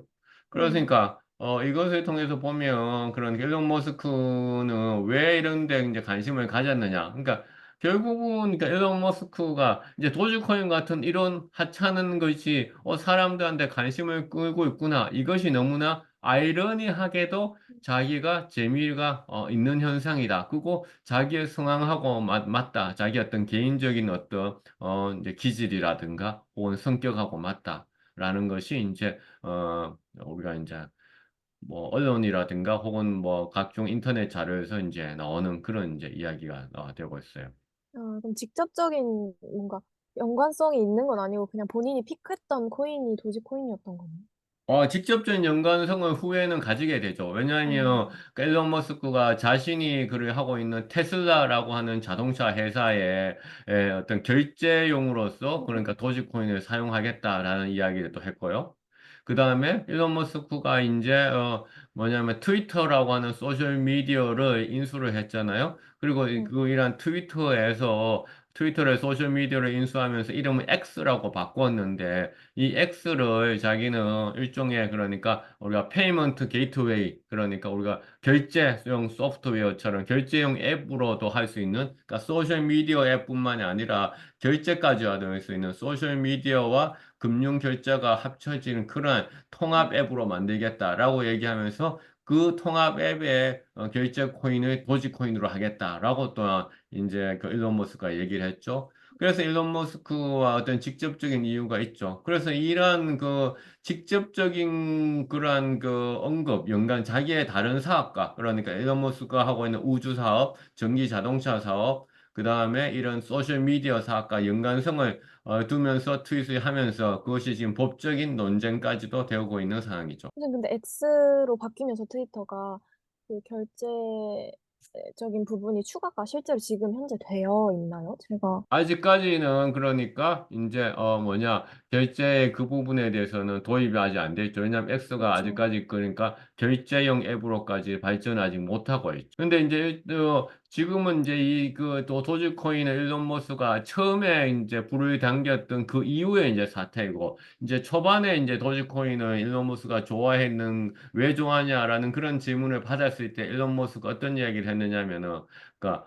네. 그러니까 이것을 통해서 보면 그런 일론 머스크는 왜 이런 데 이제 관심을 가졌느냐. 그러니까 결국은 그러니까 일론 머스크가 이제 도지코인 같은 이런 하찮은 것이 사람들한테 관심을 끌고 있구나. 이것이 너무나 아이러니하게도 자기가 재미가 있는 현상이다. 그리고 자기의 성향하고 맞다. 자기 어떤 개인적인 어떤 이제 기질이라든가 혹은 성격하고 맞다라는 것이 이제 우리가 이제 뭐 언론이라든가 혹은 뭐 각종 인터넷 자료에서 이제 나오는 그런 이제 이야기가 되고 있어요. 아, 그럼 직접적인 뭔가 연관성이 있는 건 아니고 그냥 본인이 픽했던 코인이 도지코인이었던 거네요. 직접적인 연관성을 후에는 가지게 되죠. 왜냐하면 음, 그 일론 머스크가 자신이 그를 하고 있는 테슬라라고 하는 자동차 회사의 어떤 결제용으로서 그러니까 도지코인을 사용하겠다라는 이야기를 또 했고요. 그 다음에 일론 머스크가 이제 뭐냐면 트위터라고 하는 소셜 미디어를 인수를 했잖아요. 그리고 네. 그 이란 트위터를 소셜 미디어를 인수하면서 이름을 X라고 바꿨는데 이 X를 자기는 일종의 그러니까 우리가 페이먼트 게이트웨이 그러니까 우리가 결제용 소프트웨어처럼 결제용 앱으로도 할 수 있는 그러니까 소셜 미디어 앱뿐만이 아니라 결제까지 할 수 있는 소셜 미디어와 금융 결제가 합쳐지는 그런 통합 앱으로 만들겠다라고 얘기하면서 그 통합 앱의 결제 코인을 도지코인으로 하겠다라고 또 이제 그 일론 머스크가 얘기를 했죠. 그래서 일론 머스크와 어떤 직접적인 이유가 있죠. 그래서 이러한 그 직접적인 그러한 그 언급, 연관, 자기의 다른 사업과, 그러니까 일론 머스크가 하고 있는 우주 사업, 전기 자동차 사업, 그 다음에 이런 소셜 미디어 사업과 연관성을 두면서 트윗을 하면서 그것이 지금 법적인 논쟁까지도 되고 있는 상황이죠. 선생님, 근데 X로 바뀌면서 트위터가 그 결제적인 부분이 추가가 실제로 지금 현재 되어 있나요? 제가, 아직까지는 그러니까 이제 뭐냐 결제 그 부분에 대해서는 도입이 아직 안 돼 있죠. 왜냐하면 X가 그쵸. 아직까지 그러니까 결제용 앱으로까지 발전하지 못하고 있죠. 근데 이제 지금은 이제 또 도지코인을 일론 머스크가 처음에 이제 불을 당겼던 그 이후에 이제 사태이고, 이제 초반에 이제 도지코인을 일론 머스크가 좋아했는, 왜 좋아하냐라는 그런 질문을 받았을 때 일론 머스크가 어떤 이야기를 했느냐면은, 그러니까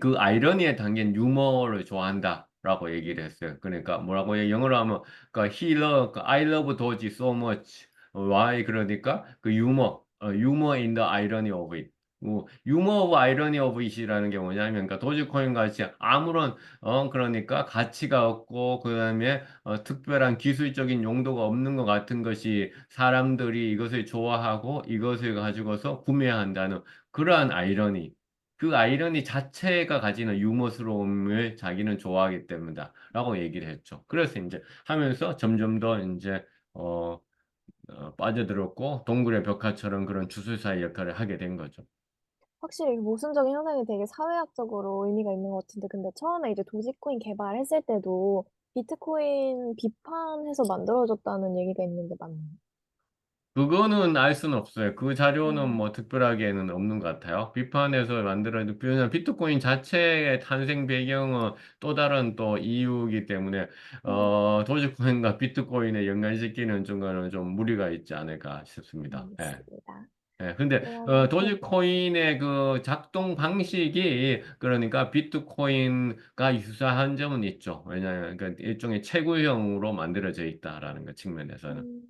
그 아이러니에 담긴 유머를 좋아한다라고 얘기를 했어요. 그러니까 뭐라고 영어로 하면, 그러니까 I love Doji so much. Why? 그러니까 그 유머 in the irony of it. 유머 오브 아이러니 오브 it이라는 게 뭐냐면, 그러니까 도지코인 같이 아무런, 그러니까 가치가 없고, 그 다음에, 특별한 기술적인 용도가 없는 것 같은 것이 사람들이 이것을 좋아하고 이것을 가지고서 구매한다는 그러한 아이러니. 그 아이러니 자체가 가지는 유머스러움을 자기는 좋아하기 때문이다. 라고 얘기를 했죠. 그래서 이제 하면서 점점 더 이제, 어, 빠져들었고, 동굴의 벽화처럼 그런 주술사의 역할을 하게 된 거죠. 확실히 그 모순적인 현상이 되게 사회학적으로 의미가 있는 것 같은데, 근데 처음에 이제 도지코인 개발했을 때도 비트코인 비판해서 만들어졌다는 얘기가 있는데 맞나요? 그거는 알 수는 없어요. 그 자료는 음, 뭐 특별하게는 없는 것 같아요. 비판해서 만들어진, 왜냐면 비트코인 자체의 탄생 배경은 또 다른 또 이유이기 때문에, 도지코인과 비트코인에 연관시키는 중간은 좀 무리가 있지 않을까 싶습니다. 예. 알겠습니다. 근데 그럼, 네. 도지코인의 그 작동 방식이 그러니까 비트코인과 유사한 점은 있죠. 왜냐하면 그 일종의 채굴형으로 만들어져 있다라는 것 측면에서는. 음,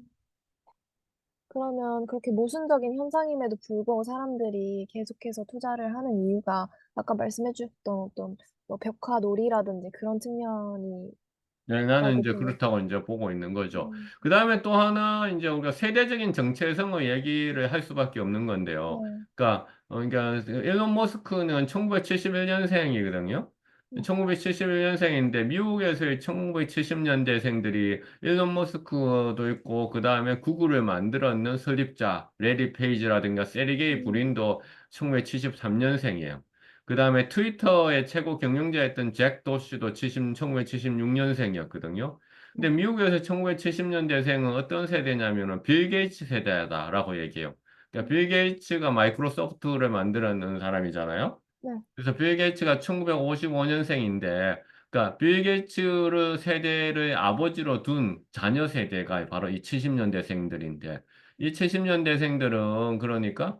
그러면 그렇게 모순적인 현상임에도 불구하고 사람들이 계속해서 투자를 하는 이유가 아까 말씀해 주셨던 어떤 뭐 벽화놀이라든지 그런 측면이 네, 나는 있다고 이제 보면, 그렇다고 이제 보고 있는 거죠. 음, 그 다음에 또 하나 이제 우리가 세대적인 정체성을 얘기를 할 수밖에 없는 건데요. 네, 그러니까 일론 머스크는 1971년생이거든요. 네, 1971년생인데 미국에서의 1970년대생들이 일론 머스크도 있고 그 다음에 구글을 만들었는 설립자 레리 페이지라든가 세르게이 음, 브린도 1973년생이에요. 그 다음에 트위터의 최고 경영자였던 잭 도시도 1976년생이었거든요. 네, 근데 미국에서 1970년대생은 어떤 세대냐면은 빌 게이츠 세대다라고 얘기해요. 그러니까 빌 게이츠가 마이크로소프트를 만들었는 사람이잖아요. 네, 그래서 빌 게이츠가 1955년생인데, 그러니까 빌 게이츠를 세대를 아버지로 둔 자녀 세대가 바로 이 70년대생들인데, 이 70년대생들은 그러니까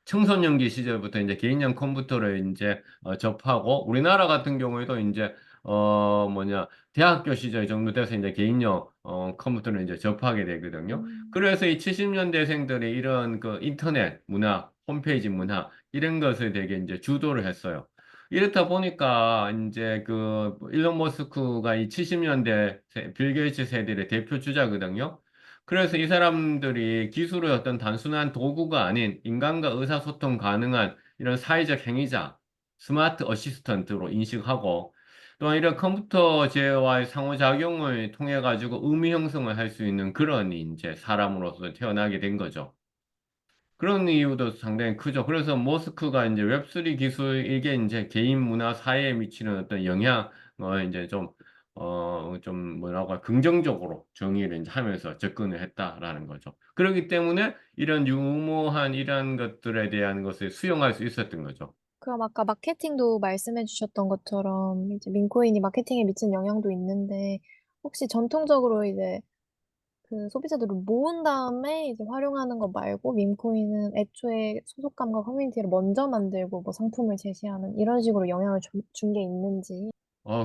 청소년기 시절부터 이제 개인용 컴퓨터를 이제 접하고 우리나라 같은 경우에도 이제 대학교 시절 정도 돼서 이제 개인용 컴퓨터를 이제 접하게 되거든요. 음, 그래서 이 70년대생들이 이런 그 인터넷 문화, 홈페이지 문화 이런 것을 되게 이제 주도를 했어요. 이렇다 보니까 이제 그 일론 머스크가 이 70년대 빌 게이츠 세대의 대표 주자거든요. 그래서 이 사람들이 기술의 어떤 단순한 도구가 아닌 인간과 의사소통 가능한 이런 사회적 행위자, 스마트 어시스턴트로 인식하고 또한 이런 컴퓨터제와의 상호작용을 통해 가지고 의미 형성을 할 수 있는 그런 이제 사람으로서 태어나게 된 거죠. 그런 이유도 상당히 크죠. 그래서 머스크가 이제 웹3 기술, 이게 이제 개인 문화 사회에 미치는 어떤 영향, 이제 좀 뭐라고 긍정적으로 정의를 이제 하면서 접근을 했다라는 거죠. 그렇기 때문에 이런 유모한 이런 것들에 대한 것을 수용할 수 있었던 거죠. 그럼 아까 마케팅도 말씀해 주셨던 것처럼 이제 민코인이 마케팅에 미친 영향도 있는데 혹시 전통적으로 이제 그 소비자들을 모은 다음에 이제 활용하는 거 말고 밈코인은 애초에 소속감과 커뮤니티를 먼저 만들고 뭐 상품을 제시하는 이런 식으로 영향을 준 게 있는지.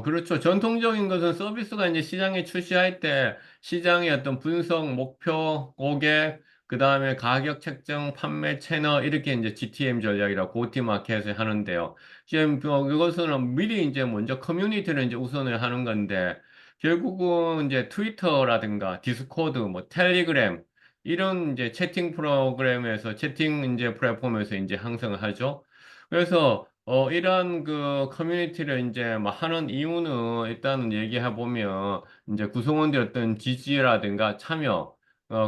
그렇죠. 전통적인 것은 서비스가 이제 시장에 출시할 때 시장의 어떤 분석, 목표, 고객, 그 다음에 가격 책정, 판매 채널, 이렇게 이제 GTM 전략이라 고티마켓을 하는데요. 지금 이것은 미리 이제 먼저 커뮤니티를 이제 우선을 하는 건데, 결국은 이제 트위터라든가 디스코드, 뭐 텔레그램, 이런 이제 채팅 프로그램에서, 채팅 이제 플랫폼에서 이제 항상을 하죠. 그래서 이런 그 커뮤니티를 이제 뭐 하는 이유는 일단은 얘기해 보면 이제 구성원들 어떤 지지라든가 참여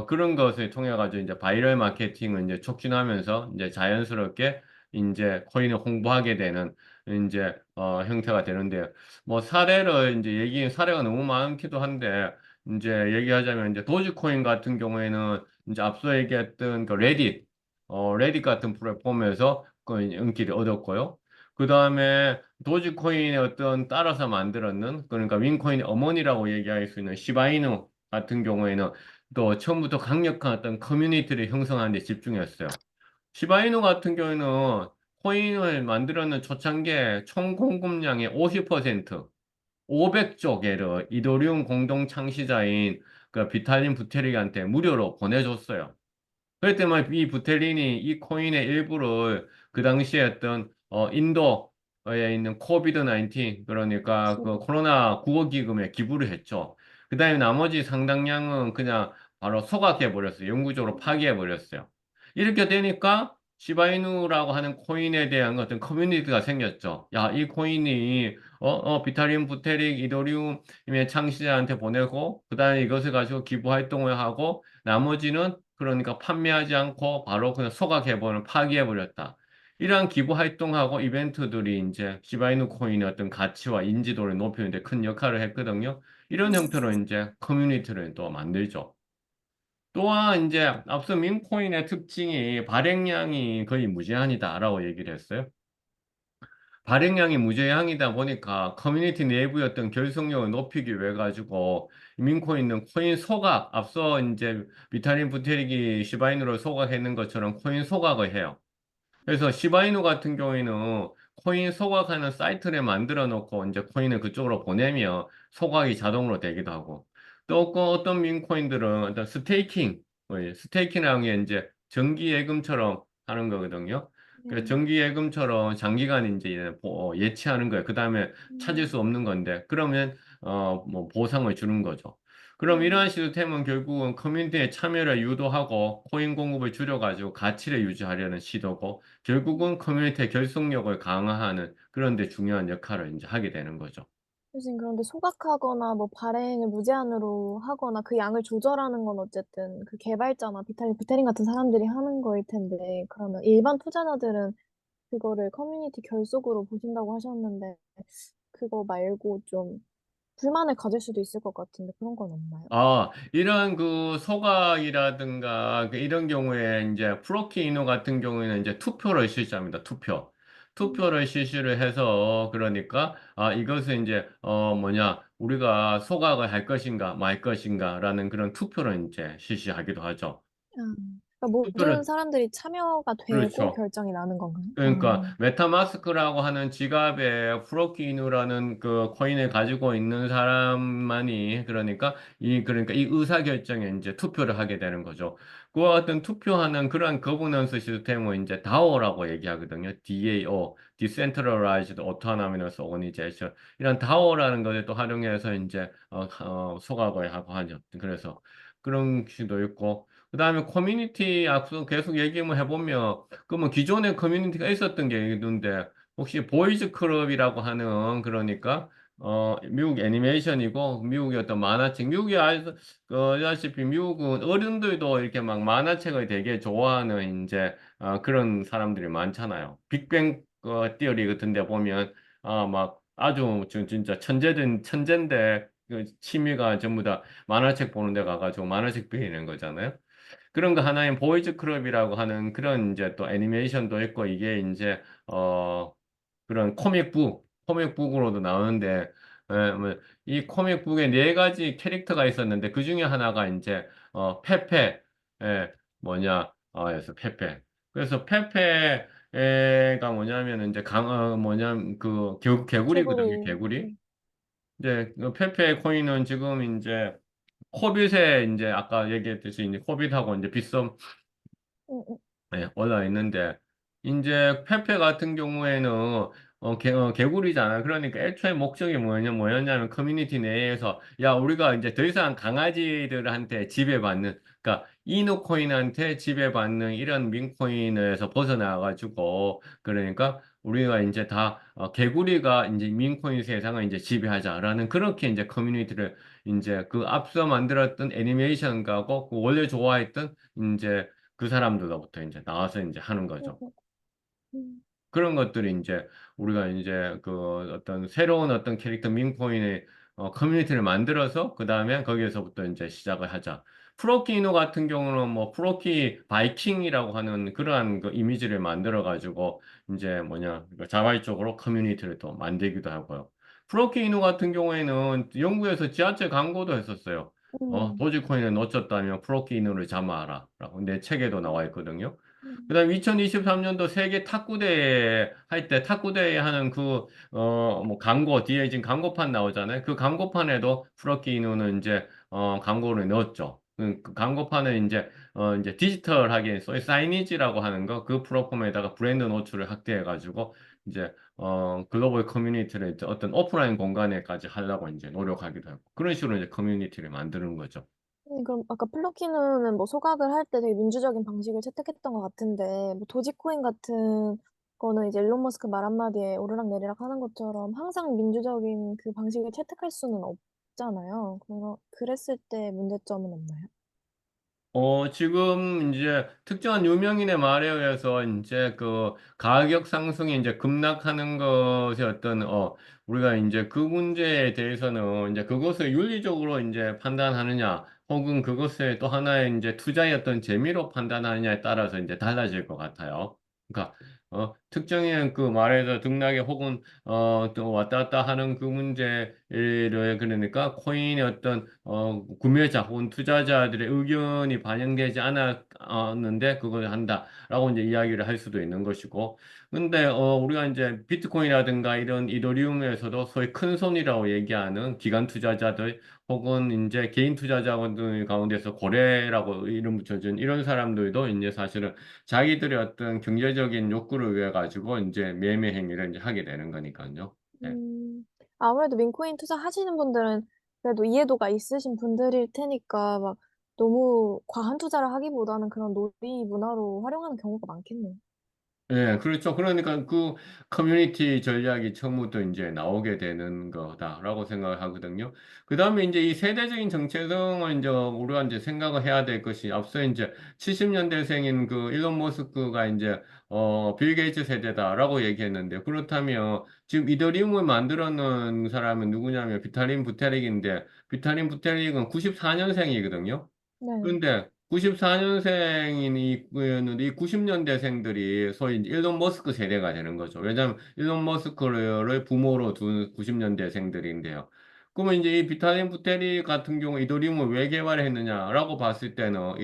그런 것을 통해 가지고 이제 바이럴 마케팅을 이제 촉진하면서 이제 자연스럽게 이제 코인을 홍보하게 되는 이제 형태가 되는데 뭐 사례를 이제 사례가 너무 많기도 한데 이제 얘기하자면 이제 도지코인 같은 경우에는 이제 앞서 얘기했던 그 레딧 같은 플랫폼에서 인기를 얻었고요. 그 다음에 도지코인의 어떤 따라서 만들었는 그러니까 윈코인의 어머니라고 얘기할 수 있는 시바이누 같은 경우에는 또 처음부터 강력한 어떤 커뮤니티를 형성하는 데 집중했어요. 시바이누 같은 경우에는 코인을 만들었는 초창기에 총 공급량의 50%, 500조 개를 이더리움 공동 창시자인 그 비탈린 부테릭한테 무료로 보내줬어요. 그럴 때만 이 부텔린이 이 코인의 일부를 그 당시에 어떤 인도에 있는 코비드 19 그러니까 그 코로나 구호 기금에 기부를 했죠. 그다음에 나머지 상당량은 그냥 바로 소각해 버렸어요. 영구적으로 파기해 버렸어요. 이렇게 되니까 시바이누라고 하는 코인에 대한 어떤 커뮤니티가 생겼죠. 야, 이 코인이 비타리움, 부테릭, 이더리움의 창시자한테 보내고 그다음에 이것을 가지고 기부 활동을 하고 나머지는 그러니까 판매하지 않고 바로 그냥 소각해버려 파기해버렸다. 이러한 기부 활동하고 이벤트들이 이제 시바이누 코인의 어떤 가치와 인지도를 높이는 데 큰 역할을 했거든요. 이런 형태로 이제 커뮤니티를 또 만들죠. 또한 이제 앞서 민코인의 특징이 발행량이 거의 무제한이다라고 얘기를 했어요. 발행량이 무제한이다 보니까 커뮤니티 내부의 어떤 결속력을 높이기 위해 가지고 민코인은 코인 소각, 앞서 이제 비타민 부테릭이 시바이누로 소각했는 것처럼 코인 소각을 해요. 그래서 시바이누 같은 경우에는 코인 소각하는 사이트를 만들어 놓고 이제 코인을 그쪽으로 보내면 소각이 자동으로 되기도 하고 또 어떤 민코인들은 어떤 스테이킹이라는 게 이제 정기 예금처럼 하는 거거든요. 그 네. 정기 예금처럼 장기간 이제 예치하는 거예요. 그 다음에 찾을 음, 수 없는 건데 그러면 뭐 보상을 주는 거죠. 그럼 음, 이러한 시스템은 결국은 커뮤니티의 참여를 유도하고 코인 공급을 줄여가지고 가치를 유지하려는 시도고 결국은 커뮤니티의 결속력을 강화하는 그런 데 중요한 역할을 이제 하게 되는 거죠. 요즘 그런데 소각하거나 뭐 발행을 무제한으로 하거나 그 양을 조절하는 건 어쨌든 그 개발자나 비타민, 부테린 같은 사람들이 하는 거일 텐데, 그러면 일반 투자자들은 그거를 커뮤니티 결속으로 보신다고 하셨는데, 그거 말고 좀 불만을 가질 수도 있을 것 같은데 그런 건 없나요? 이런 그 소각이라든가 이런 경우에 이제 프로키이노 같은 경우에는 이제 투표를 실시합니다. 투표. 음, 투표를 실시를 해서 그러니까 이것은 이제 우리가 소각을 할 것인가 말 것인가라는 그런 투표를 이제 실시하기도 하죠. 그러니까 모든 투표를 사람들이 참여가 되고 그렇죠. 결정이 나는 건가요? 그러니까 메타마스크라고 하는 지갑에 프로키누라는 그 코인을 가지고 있는 사람만이 그러니까 이 의사 결정에 이제 투표를 하게 되는 거죠. 그와 같은 투표하는 그러한 거버넌스 시스템을 이제 DAO라고 얘기하거든요. DAO, Decentralized Autonomous Organization. 이런 DAO라는 것을 또 활용해서 이제 소각을 하고 하죠. 그래서 그런 기도 있고 그다음에 커뮤니티 앞서 계속 얘기를 해보면 그러면 기존에 커뮤니티가 있었던 게 있는데 혹시 보이즈 클럽이라고 하는 그러니까 미국 애니메이션이고 미국의 어떤 만화책 아시다시피 미국은 어른들도 이렇게 막 만화책을 되게 좋아하는 이제 그런 사람들이 많잖아요. 빅뱅 티어리 같은 데 보면 막 아주 진짜 천재인데 그 취미가 전부 다 만화책 보는 데 가가지고 만화책 빌리는 거잖아요. 그런 거 하나인 보이즈 클럽이라고 하는 그런 이제 또 애니메이션도 있고 이게 이제 그런 코믹북으로도 나오는데 이 코믹북에 네 가지 캐릭터가 있었는데 그 중에 하나가 이제 페페 그래서 페페 그래서 페페가 뭐냐면 이제 뭐냐면 그 개구리거든요 개구리. 개구리 이제 그 페페 코인은 지금 이제 코빗에 이제 아까 얘기했듯이 이제 코빗하고 이제 빗썸 음, 음, 올라 있는데 이제 페페 같은 경우에는 개구리잖아. 그러니까 애초에 목적이 뭐였냐면 커뮤니티 내에서 야 우리가 이제 더 이상 강아지들한테 지배받는 그러니까 이누코인한테 지배받는 이런 민코인에서 벗어나가지고 그러니까 우리가 이제 다 개구리가 이제 민코인 세상을 이제 지배하자라는 그렇게 이제 커뮤니티를 이제 그 앞서 만들었던 애니메이션가고 그 원래 좋아했던 이제 그 사람들로부터 이제 나와서 이제 하는 음, 거죠. 음, 음. 그런 것들이 이제 우리가 이제 그 어떤 새로운 어떤 캐릭터 민코인의 커뮤니티를 만들어서 그 다음에 거기에서부터 이제 시작을 하자. 프로키노 같은 경우는 뭐 프로키 바이킹이라고 하는 그러한 그 이미지를 만들어 가지고 이제 뭐냐 그 자발적으로 커뮤니티를 또 만들기도 하고요. 프로키노 같은 경우에는 영국에서 지하철 광고도 했었어요. 음, 도지코인을 놓쳤다면 프로키노를 잡아라. 라고 내 책에도 나와 있거든요. 음, 그다음 2023년도 세계 탁구대회 할 때 탁구대회 하는 그 뭐 광고 뒤에 지금 광고판 나오잖아요. 그 광고판에도 프로키노는 이제 광고를 넣었죠. 그 광고판은 이제 디지털하게 소위 사이니지라고 하는 거, 그 플랫폼에다가 브랜드 노출을 확대해가지고, 이제, 글로벌 커뮤니티를 이제 어떤 오프라인 공간에까지 하려고 이제 노력하기도 하고, 그런 식으로 이제 커뮤니티를 만드는 거죠. 그럼 아까 플로키누는 뭐 소각을 할 때 되게 민주적인 방식을 채택했던 것 같은데, 뭐 도지코인 같은 거는 이제 일론 머스크 말 한마디에 오르락내리락 하는 것처럼 항상 민주적인 그 방식을 채택할 수는 없잖아요. 그래서 그랬을 때 문제점은 없나요? 지금 이제 특정한 유명인의 말에 의해서 이제 그 가격 상승이 이제 급락하는 것이 우리가 이제 그 문제에 대해서는 이제 그것을 윤리적으로 이제 판단하느냐 혹은 그것을 또 하나의 이제 투자의 어떤 재미로 판단하느냐에 따라서 이제 달라질 것 같아요. 그러니까 특정한 그 말에서 등락에 혹은 또 왔다 갔다 하는 그 문제를 그러니까 코인의 어떤 구매자 혹은 투자자들의 의견이 반영되지 않았는데 그걸 한다라고 이제 이야기를 할 수도 있는 것이고 근데 우리가 이제 비트코인이라든가 이런 이더리움에서도 소위 큰 손이라고 얘기하는 기관 투자자들 혹은 이제 개인 투자자들 가운데서 고래라고 이름 붙여준 이런 사람들도 이제 사실은 자기들의 어떤 경제적인 욕구를 위해 가지고 이제 매매 행위를 이제 하게 되는 거니까요. 네. 음, 아무래도 민코인 투자하시는 분들은 그래도 이해도가 있으신 분들일 테니까 막 너무 과한 투자를 하기보다는 그런 놀이 문화로 활용하는 경우가 많겠네요. 예, 그렇죠. 그러니까 그 커뮤니티 전략이 처음부터 이제 나오게 되는 거다라고 생각을 하거든요. 그 다음에 이제 이 세대적인 정체성을 이제 우리가 이제 생각을 해야 될 것이 앞서 이제 70년대생인 그 일론 머스크가 이제 빌 게이츠 세대다라고 얘기했는데 그렇다면 지금 이더리움을 만들어 놓은 사람은 누구냐면 비탈린 부테릭인데 비탈린 부테릭은 94년생이거든요. 네. 그런데 94년생인 이 90년대생들이 소위 이제 일론 머스크 세대가 되는 거죠. 왜냐하면 일론 머스크를 부모로 둔 90년대생들인데요. 그러면 이제 이 비탈린 부테릭 같은 경우 이더리움을 왜 개발했느냐라고 봤을 때는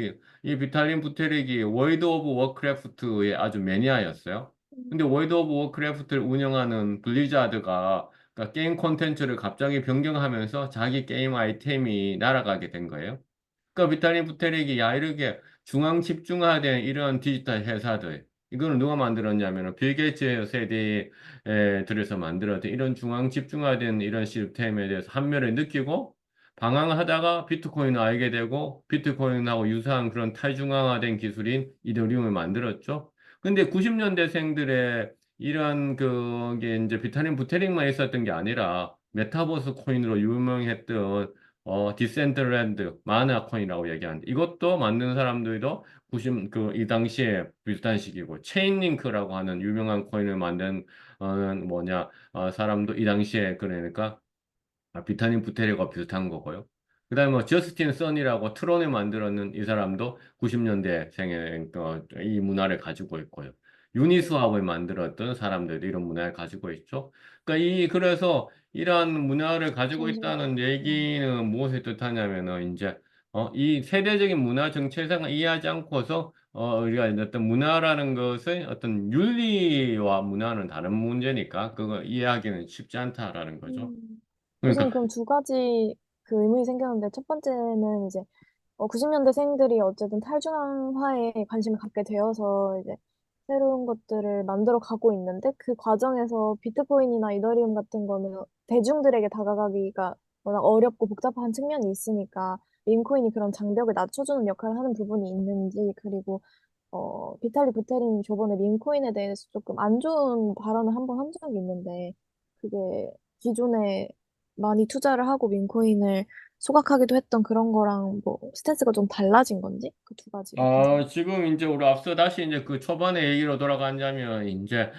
이 비탈린 부테릭이 월드 오브 워크래프트의 아주 매니아였어요. 근데 음, 월드 오브 워크래프트를 운영하는 블리자드가 그러니까 게임 콘텐츠를 갑자기 변경하면서 자기 게임 아이템이 날아가게 된 거예요. 그러니까 비타민 부테릭이 야이르게 중앙 집중화된 이런 디지털 회사들 이거는 누가 만들었냐면 빌 게이츠 세대에 들여서 만들었던 이런 중앙 집중화된 이런 시스템에 대해서 한멸을 느끼고 방황을 하다가 비트코인을 알게 되고 비트코인하고 유사한 그런 탈중앙화된 기술인 이더리움을 만들었죠. 근데 90년대생들의 이런 그게 이제 비타민 부테릭만 있었던 게 아니라 메타버스 코인으로 유명했던 디센트랜드 마나코인이라고 얘기하는데 이것도 만든 사람들도 이 당시에 비슷한 시기고 체인링크라고 하는 유명한 코인을 만든 사람도 이 당시에 그러니까 비타민 부테리가 비슷한 거고요. 그다음에 뭐 저스틴 선이라고 트론을 만들었는 이 사람도 90년대생의 이 문화를 가지고 있고요. 유니스왑을 만들었던 사람들도 이런 문화를 가지고 있죠. 그래서 이러한 문화를 가지고 잠시만요. 있다는 네. 얘기는 무엇을 뜻하냐면은 이제 이 세대적인 문화 정체성을 이해하지 않고서 우리가 어떤 문화라는 것의 어떤 윤리와 문화는 다른 문제니까 그거 이해하기는 쉽지 않다라는 거죠. 교수님, 그러니까 그럼 두 가지 그 의문이 생겼는데, 첫 번째는 이제 90년대생들이 어쨌든 탈중앙화에 관심을 갖게 되어서 이제 새로운 것들을 만들어 가고 있는데 그 과정에서 비트코인이나 이더리움 같은 거는 대중들에게 다가가기가 워낙 어렵고 복잡한 측면이 있으니까 밈코인이 그런 장벽을 낮춰주는 역할을 하는 부분이 있는지 그리고 비탈리 부테린이 저번에 밈코인에 대해서 조금 안 좋은 발언을 한 번 한 적이 있는데 그게 기존에 많이 투자를 하고 밈코인을 소각하기도 했던 그런 거랑 뭐 스탠스가 좀 달라진 건지 그 두 가지가 궁금해. 지금 이제 우리 앞서 다시 이제 그 초반에 얘기로 돌아가자면 이제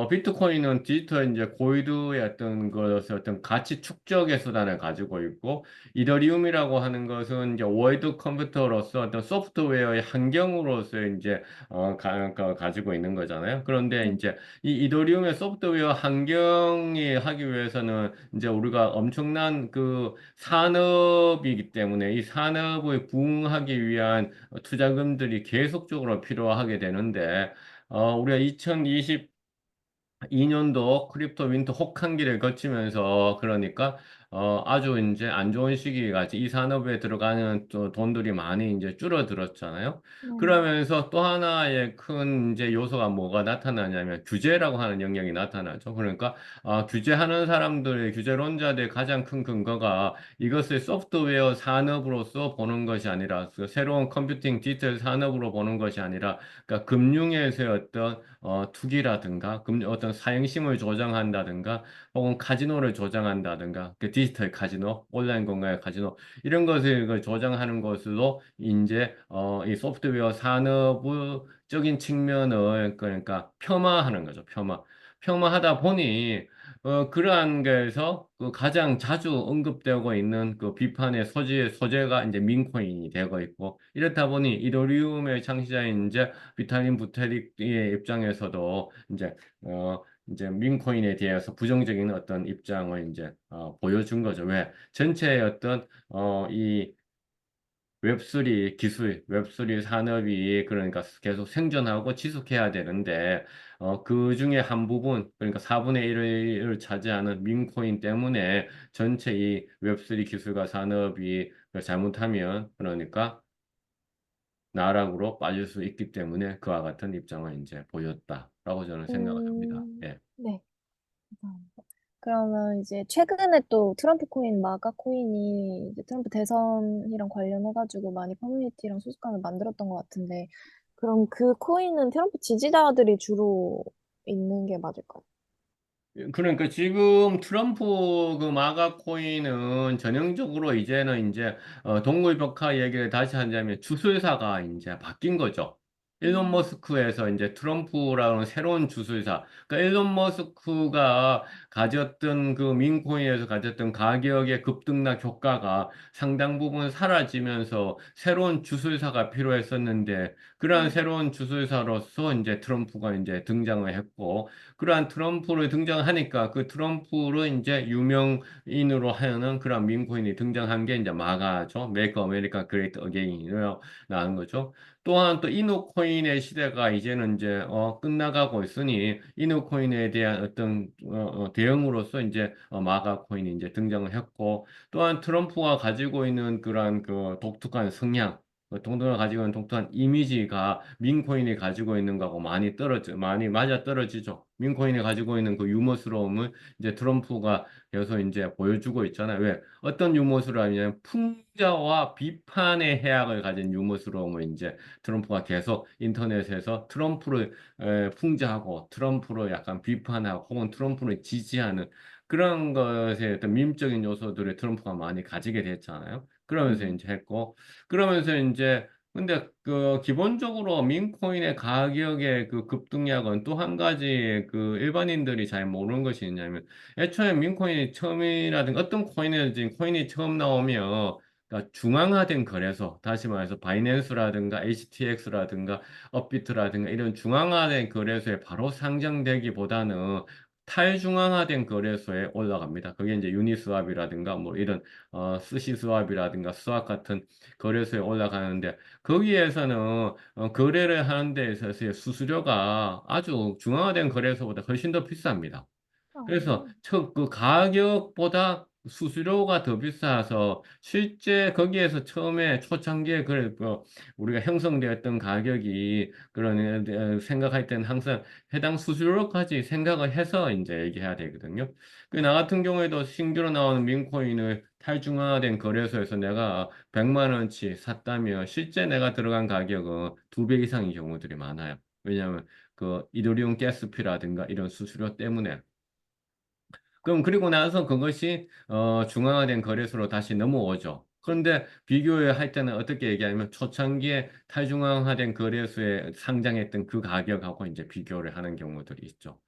비트코인은 디지털 이제 고유도의 어떤 것을 어떤 가치 축적의 수단을 가지고 있고 이더리움이라고 하는 것은 이제 월드 컴퓨터로서 어떤 소프트웨어의 환경으로서 이제 가지고 있는 거잖아요. 그런데 네. 이제 이 이더리움의 소프트웨어 환경이 하기 위해서는 이제 우리가 엄청난 그 산업이기 때문에 이 산업을 부응하기 위한 투자금들이 계속적으로 필요하게 되는데, 우리가 2022년도 크립토 윈터 혹한기를 거치면서 그러니까 아주 이제 안 좋은 시기가 이 산업에 들어가는 또 돈들이 많이 이제 줄어들었잖아요. 네. 그러면서 또 하나의 큰 이제 요소가 뭐가 나타나냐면 규제라고 하는 영역이 나타나죠. 그러니까 규제하는 사람들의 규제론자들의 가장 큰 근거가 이것을 소프트웨어 산업으로서 보는 것이 아니라 그 새로운 컴퓨팅 디지털 산업으로 보는 것이 아니라 그러니까 금융에서의 어떤 투기라든가 어떤 사행심을 조장한다든가 혹은 카지노를 조장한다든가 그 디지털 카지노, 온라인 공간의 카지노 이런 것을 그 조장하는 것으로 이제 이 소프트웨어 산업적인 측면을 그러니까 폄하하는 거죠. 폄하하다 보니 그러한 게에서 그 가장 자주 언급되고 있는 그 비판의 소재가 이제 민코인이 되고 있고 이렇다 보니 이더리움의 창시자인 이제 비탈린 부테릭의 입장에서도 이제 민코인에 대해서 부정적인 어떤 입장을 이제 보여준 거죠. 왜? 전체의 어떤 이 웹3 기술, 웹3 산업이 그러니까 계속 생존하고 지속해야 되는데 그 중에 한 부분, 그러니까 4분의 1을 차지하는 민코인 때문에 전체 이 웹3 기술과 산업이 잘못하면 그러니까 나락으로 빠질 수 있기 때문에 그와 같은 입장을 이제 보였다라고 저는 생각을 합니다. 예. 네. 감사합니다. 그러면 이제 최근에 또 트럼프 코인, 마가 코인이 이제 트럼프 대선이랑 관련해가지고 많이 커뮤니티랑 소속감을 만들었던 것 같은데, 그럼 그 코인은 트럼프 지지자들이 주로 있는 게 맞을까요? 그러니까 지금 트럼프 그 마가 코인은 전형적으로 이제는 동물 벽화 얘기를 다시 하자면 주술사가 이제 바뀐 거죠. 일론 음, 머스크에서 이제 트럼프라는 새로운 주술사. 그러니까 일론 머스크가 가졌던 그 민코인에서 가졌던 가격의 급등락 효과가 상당 부분 사라지면서 새로운 주술사가 필요했었는데 그러한 네. 새로운 주술사로서 이제 트럼프가 이제 등장을 했고 그러한 트럼프를 등장하니까 그 트럼프를 이제 유명인으로 하는 그런 민코인이 등장한 게 이제 마가죠. Make America Great Again이라고 나온 거죠. 또한 또 이노코인의 시대가 이제는 이제 끝나가고 있으니 이노코인에 대한 어떤 대응으로서 이제 마가 코인이 이제 등장을 했고 또한 트럼프가 가지고 있는 그러한 그 독특한 성향 동동을 가지고 있는 독특한 이미지가 민코인이 가지고 있는 거하고 많이 맞아 떨어지죠. 민코인이 가지고 있는 그 유머스러움을 이제 트럼프가 계속 이제 보여주고 있잖아요. 왜? 어떤 유머스러움이냐면 풍자와 비판의 해악을 가진 유머스러움을 이제 트럼프가 계속 인터넷에서 트럼프를 풍자하고 트럼프를 약간 비판하고 혹은 트럼프를 지지하는 그런 것에 어떤 밈적인 요소들을 트럼프가 많이 가지게 됐잖아요. 그러면서 음, 이제 했고 그러면서 이제 근데 그 기본적으로 민코인의 가격의 그 급등락은 또 한 가지 그 일반인들이 잘 모르는 것이 있냐면 애초에 민코인이 처음이라든가 어떤 코인이든지 코인이 처음 나오면 그러니까 중앙화된 거래소 다시 말해서 바이낸스라든가 HTX라든가 업비트라든가 이런 중앙화된 거래소에 바로 상장되기보다는 탈중앙화된 거래소에 올라갑니다. 그게 이제 유니스왑이라든가 뭐 이런 스시스왑이라든가 스왑 같은 거래소에 올라가는데 거기에서는 거래를 하는 데 있어서의 수수료가 아주 중앙화된 거래소보다 훨씬 더 비쌉니다. 어, 그래서 그 가격보다 수수료가 더 비싸서 실제 거기에서 처음에 초창기에 우리가 형성되었던 가격이 그런 생각할 때는 항상 해당 수수료까지 생각을 해서 이제 얘기해야 되거든요. 그 나 같은 경우에도 신규로 나오는 민코인을 탈중앙화된 거래소에서 내가 100만 원치 샀다면 실제 내가 들어간 가격은 2배 이상인 경우들이 많아요. 왜냐하면 그 이더리움 가스피라든가 이런 수수료 때문에 그럼 그리고 나서 그것이 중앙화된 거래소로 다시 넘어오죠. 그런데 비교할 때는 어떻게 얘기하냐면 초창기에 탈중앙화된 거래소에 상장했던 그 가격하고 이제 비교를 하는 경우들이 있죠.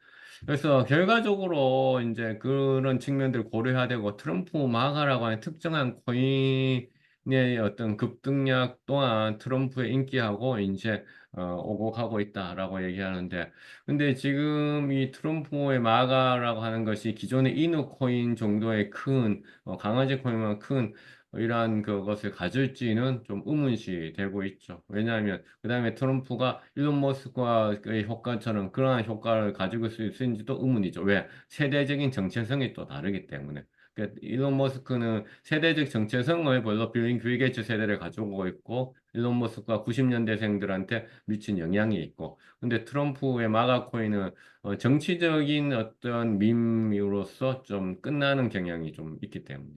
그래서 결과적으로 이제 그런 측면들을 고려해야 되고 트럼프 마가라고 하는 특정한 코인의 어떤 급등락 또한 트럼프의 인기하고 이제 오곡하고 있다라고 얘기하는데 근데 지금 이 트럼프의 마가라고 하는 것이 기존의 이누 코인 정도의 큰 강아지 코인만 큰 이러한 그것을 가질지는 좀 의문시 되고 있죠. 왜냐하면 그다음에 트럼프가 일론 머스크의 효과처럼 그러한 효과를 가지고 있을 수 있는지도 의문이죠. 왜? 세대적인 정체성이 또 다르기 때문에. 그러니까 일론 머스크는 세대적 정체성을 별로 빌 게이츠 세대를 가지고 있고 일론 머스크가 90년대생들한테 미친 영향이 있고 근데 트럼프의 마가 코인은 정치적인 어떤 밈으로서 좀 끝나는 경향이 좀 있기 때문에.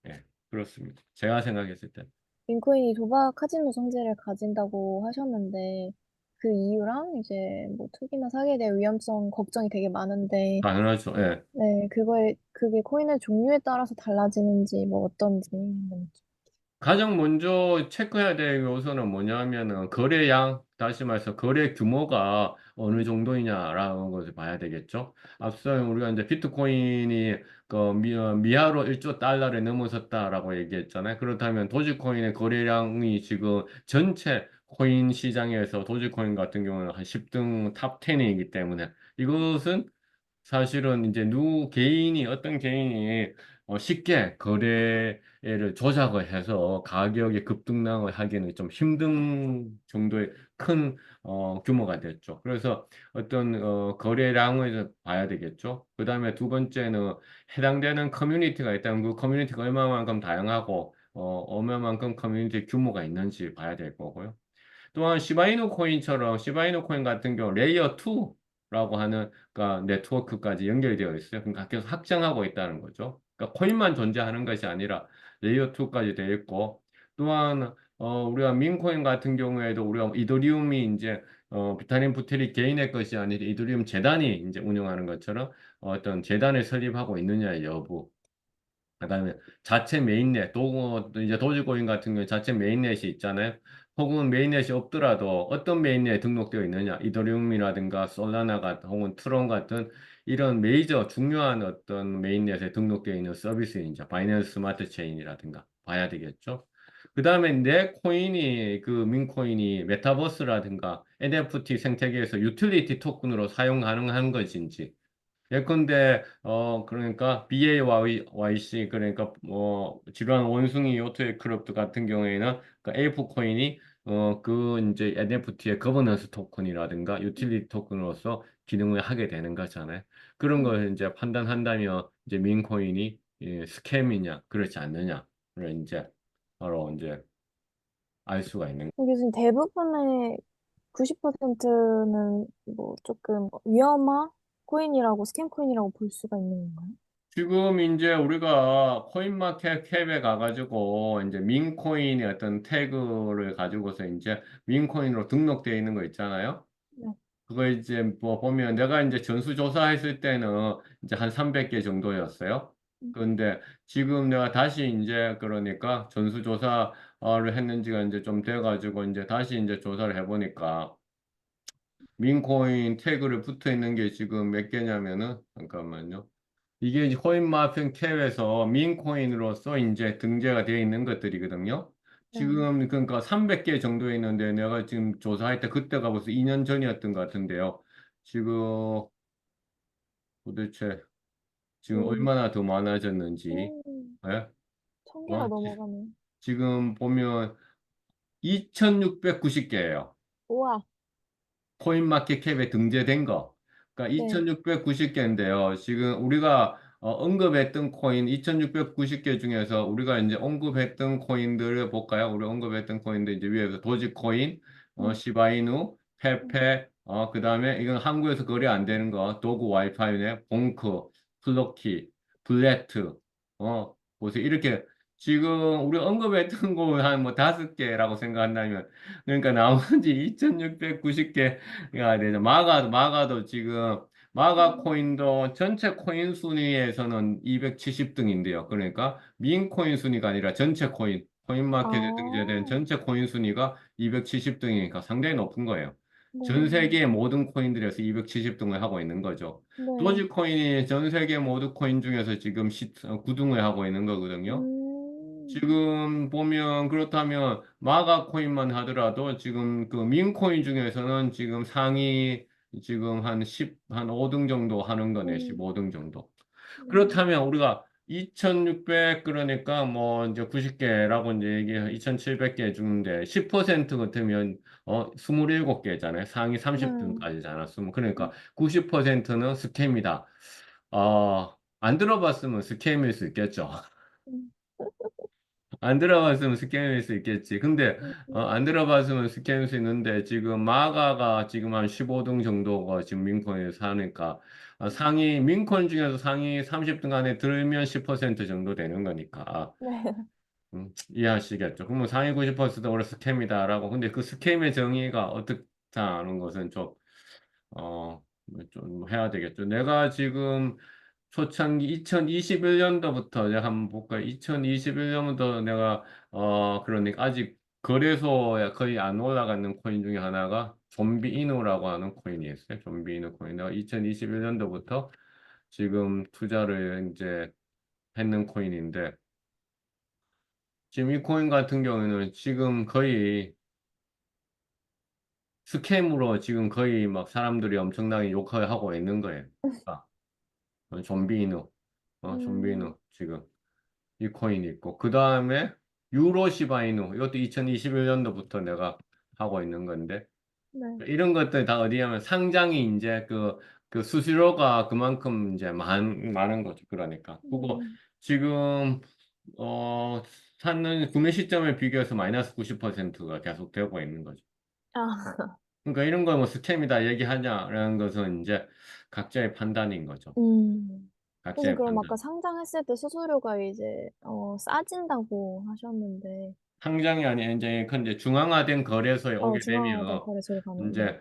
예, 그렇습니다. 제가 생각했을 때. 빈코인이 도박 카지노 성질을 가진다고 하셨는데 그 이유랑 이제 뭐 투기나 사기에 대한 위험성 걱정이 되게 많은데 당연하죠. 예. 네, 그게 코인의 종류에 따라서 달라지는지 뭐 어떤지 가장 먼저 체크해야 될 요소는 뭐냐면은 거래량, 다시 말해서 거래 규모가 어느 정도이냐라는 것을 봐야 되겠죠. 앞서 우리가 이제 비트코인이 미하로 1조 달러를 넘어섰다라고 얘기했잖아요. 그렇다면 도지코인의 거래량이 지금 전체 코인 시장에서 도지코인 같은 경우는 한 10등 탑 10이기 때문에 이것은 사실은 이제 개인이 어떤 개인이 쉽게 거래를 조작을 해서 가격의 급등락을 하기는 좀 힘든 정도의 큰 규모가 됐죠. 그래서 어떤 거래량을 봐야 되겠죠. 그다음에 두 번째는 해당되는 커뮤니티가 있다면 그 커뮤니티가 얼마만큼 다양하고 얼마만큼 커뮤니티 규모가 있는지 봐야 될 거고요. 또한 시바이누 코인처럼 시바이누 코인 같은 경우 레이어 2라고 하는 그러니까 네트워크까지 연결되어 있어요. 그러니까 계속 확장하고 있다는 거죠. 그러니까 코인만 존재하는 것이 아니라 레이어 2까지 되어 있고 또한 우리가 민코인 같은 경우에도 우리가 이더리움이 이제 비타민 부텔이 개인의 것이 아니라 이더리움 재단이 이제 운영하는 것처럼 어떤 재단을 설립하고 있느냐의 여부 그다음에 자체 메인넷, 또 이제 도지코인 같은 경우에 자체 메인넷이 있잖아요. 혹은 메인넷이 없더라도 어떤 메인넷에 등록되어 있느냐, 이더리움이라든가 솔라나 같은 혹은 트론 같은 이런 메이저 중요한 어떤 메인넷에 등록되어 있는 서비스인지 바이낸스 스마트 체인이라든가 봐야 되겠죠. 그다음에 내 코인이 그 민코인이 메타버스라든가 NFT 생태계에서 유틸리티 토큰으로 사용 가능한 것인지 예컨대 그러니까 BAYC 그러니까 지루한 원숭이 요트의 클럽 같은 경우에는 그 에이프 코인이 그 이제 NFT의 거버넌스 토큰이라든가 유틸리티 토큰으로서 기능을 하게 되는 거잖아요. 그런 음. 걸 이제 판단한다면 이제 민 코인이 스캠이냐 그렇지 않느냐를 이제 바로 이제 알 수가 있는 요즘 대부분의 90%는 뭐 조금 위험한 코인이라고 스캠 코인이라고 볼 수가 있는 건가요? 지금 이제 우리가 코인마켓 캡에 가가지고 이제 민코인의 어떤 태그를 가지고서 이제 민코인으로 등록되어 있는 거 있잖아요. 네. 그거 이제 뭐 보면 내가 이제 전수조사했을 때는 이제 한 300개 정도였어요. 음. 그런데 지금 내가 다시 이제 그러니까 전수조사를 했는지가 이제 좀 돼가지고 이제 다시 이제 조사를 해보니까 민코인 태그를 붙어 있는 게 지금 몇 개냐면은 잠깐만요. 이게 이제 코인마켓 캡에서 민코인으로서 이제 등재가 되어 있는 것들이거든요. 네. 지금 그러니까 300개 정도 있는데 내가 지금 조사할 때 그때가 벌써 2년 전이었던 것 같은데요. 지금 도대체 지금 음, 얼마나 더 많아졌는지. 음, 예? 1000개가 어? 넘어가네. 지금 보면 2690개예요. 우와, 코인마켓 캡에 등재된 거. 그러니까 네. 2690개인데요. 지금 우리가 언급했던 코인 2690개 중에서 우리가 이제 언급했던 코인들을 볼까요? 우리 언급했던 코인들 이제 위에서 도지코인, 음, 시바이누, 음, 페페, 그다음에 이건 한국에서 거래 안 되는 거, 도구 와이파이네, 봉크, 플로키, 블레트, 보세요. 이렇게 지금 우리 언급했던 거 한 뭐 5개라고 생각한다면 그러니까 나머지 2690개 야, 네, 마가도 지금 마가 음. 코인도 전체 코인 순위에서는 270등인데요. 그러니까 민 코인 순위가 아니라 전체 코인, 코인마켓에 등재된 아, 전체 코인 순위가 270등이니까 상당히 높은 거예요. 전 네. 세계의 모든 코인들에서 270등을 하고 있는 거죠. 네. 도지코인이 전 세계 모든 코인 중에서 지금 9등을 하고 있는 거거든요. 음. 지금 보면 그렇다면 마가 코인만 하더라도 지금 그 민코인 중에서는 지금 상위 지금 한 10, 한 5등 정도 하는 거네. 음. 15등 정도. 음. 그렇다면 우리가 2600 그러니까 뭐 이제 90개라고 이제 얘기 2700개 주는데 10% 같으면 27개잖아요. 상위 네. 30등까지잖아. 그러니까 90%는 스캠이다. 안 들어봤으면 스캠일 수 있겠죠. 음. 안 들어봤으면 스캠일 수 있겠지. 근데 음. 안 들어봤으면 스캠일 수 있는데 지금 마가가 지금 한 15등 정도가 지금 민콘에서 하니까 상위 민콘 중에서 상위 30등 안에 들면 10% 정도 되는 거니까 네. 이해하시겠죠. 그러면 상위 90%도 원래 스캠이다라고. 근데 그 스캠의 정의가 어떻다는 것은 좀 해야 되겠죠. 내가 지금 초창기 2021년도부터 내가 한번 볼까요? 2021년부터 내가 그러니까 아직 거래소에 거의 안 올라가는 코인 중에 하나가 좀비 이노라고 하는 코인이 있어요. 좀비 이노 코인. 내가 2021년도부터 지금 투자를 이제 했는 코인인데 지금 이 코인 같은 경우에는 지금 거의 스캠으로 지금 거의 막 사람들이 엄청나게 욕하고 있는 거예요. 아, 좀비 이노. 좀비 음. 이노 지금. 이 코인이 있고 그 다음에 유로 시바이누 이것도 2021년도부터 내가 하고 있는 건데 네. 이런 것들 다 어디냐면 상장이 이제 그 수수료가 그만큼 이제 많은 거죠. 그러니까 그거 음. 지금 사는 구매 시점에 비교해서 마이너스 90%가 계속 되고 있는 거죠. 아. 그러니까 이런 거 뭐 스캠이다 얘기하냐라는 것은 이제 각자의 판단인 거죠. 음. 선생님, 각자의 그럼 아까 판단. 상장했을 때 수수료가 이제, 싸진다고 하셨는데, 상장이 아닌 이제 근데 중앙화된 거래소에 오게 중앙화된 되면 거래소를 가는데, 이제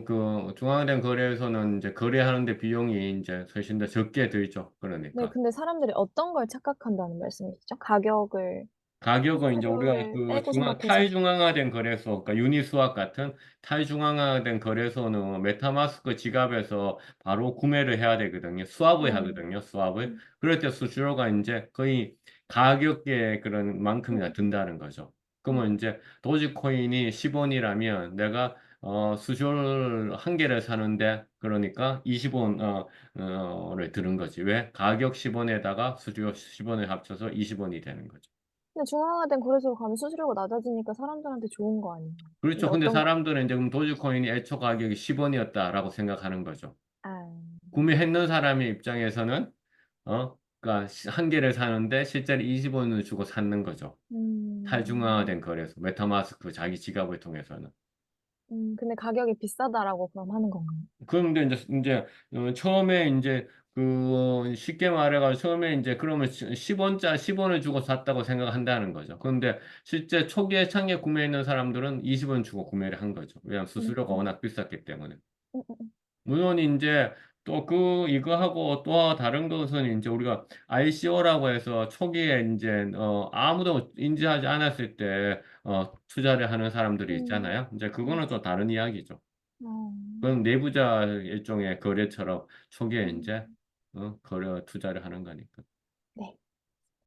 그 중앙화된 거래소는 이제 거래하는데 비용이 이제 훨씬 더 적게 들죠. 네, 그러니까 근데 사람들이 어떤 걸 착각한다는 말씀이시죠? 가격을, 가격은 이제 우리가 수수료를 떼고 생각해서. 탈중앙화된 거래소, 그러니까 유니스왑 같은 탈중앙화된 거래소는 메타마스크 지갑에서 바로 구매를 해야 되거든요. 스왑을 네. 하거든요. 스왑을. 음. 그럴 때 수수료가 이제 거의 가격의 그런 만큼이나 음. 든다는 거죠. 그러면 음. 이제 도지코인이 10원이라면 내가 수수료를 한 개를 사는데 그러니까 20원을 들은 거지. 왜? 가격 10원에다가 수수료 10원을 합쳐서 20원이 되는 거죠. 근데 중앙화된 거래소로 가면 수수료가 낮아지니까 사람들한테 좋은 거 아니에요? 그렇죠. 근데 근데 어떤, 사람들은 이제 그럼 도지코인이 애초 가격이 10원이었다라고 생각하는 거죠. 아, 구매했는 사람의 입장에서는 그러니까 한 개를 사는데 실제로 20원을 주고 샀는 거죠. 음, 탈중앙화된 거래소, 메타마스크 자기 지갑을 통해서는. 근데 가격이 비싸다라고 그럼 하는 건가요? 그런데 이제 처음에 이제 쉽게 말해가지고 처음에 이제 그러면 10원을 주고 샀다고 생각한다는 거죠. 그런데 실제 초기에 창에 구매했는 사람들은 20원 주고 구매를 한 거죠. 왜냐하면 음. 수수료가 음. 워낙 비쌌기 때문에. 음. 물론 이제 또 이거하고 또 다른 것은 이제 우리가 ICO라고 해서 초기에 이제 아무도 인지하지 않았을 때 투자를 하는 사람들이 음. 있잖아요. 이제 네. 그거는 또 다른 이야기죠. 어. 그건 내부자 일종의 거래처럼 초기에 음. 이제 투자를 하는 거니까.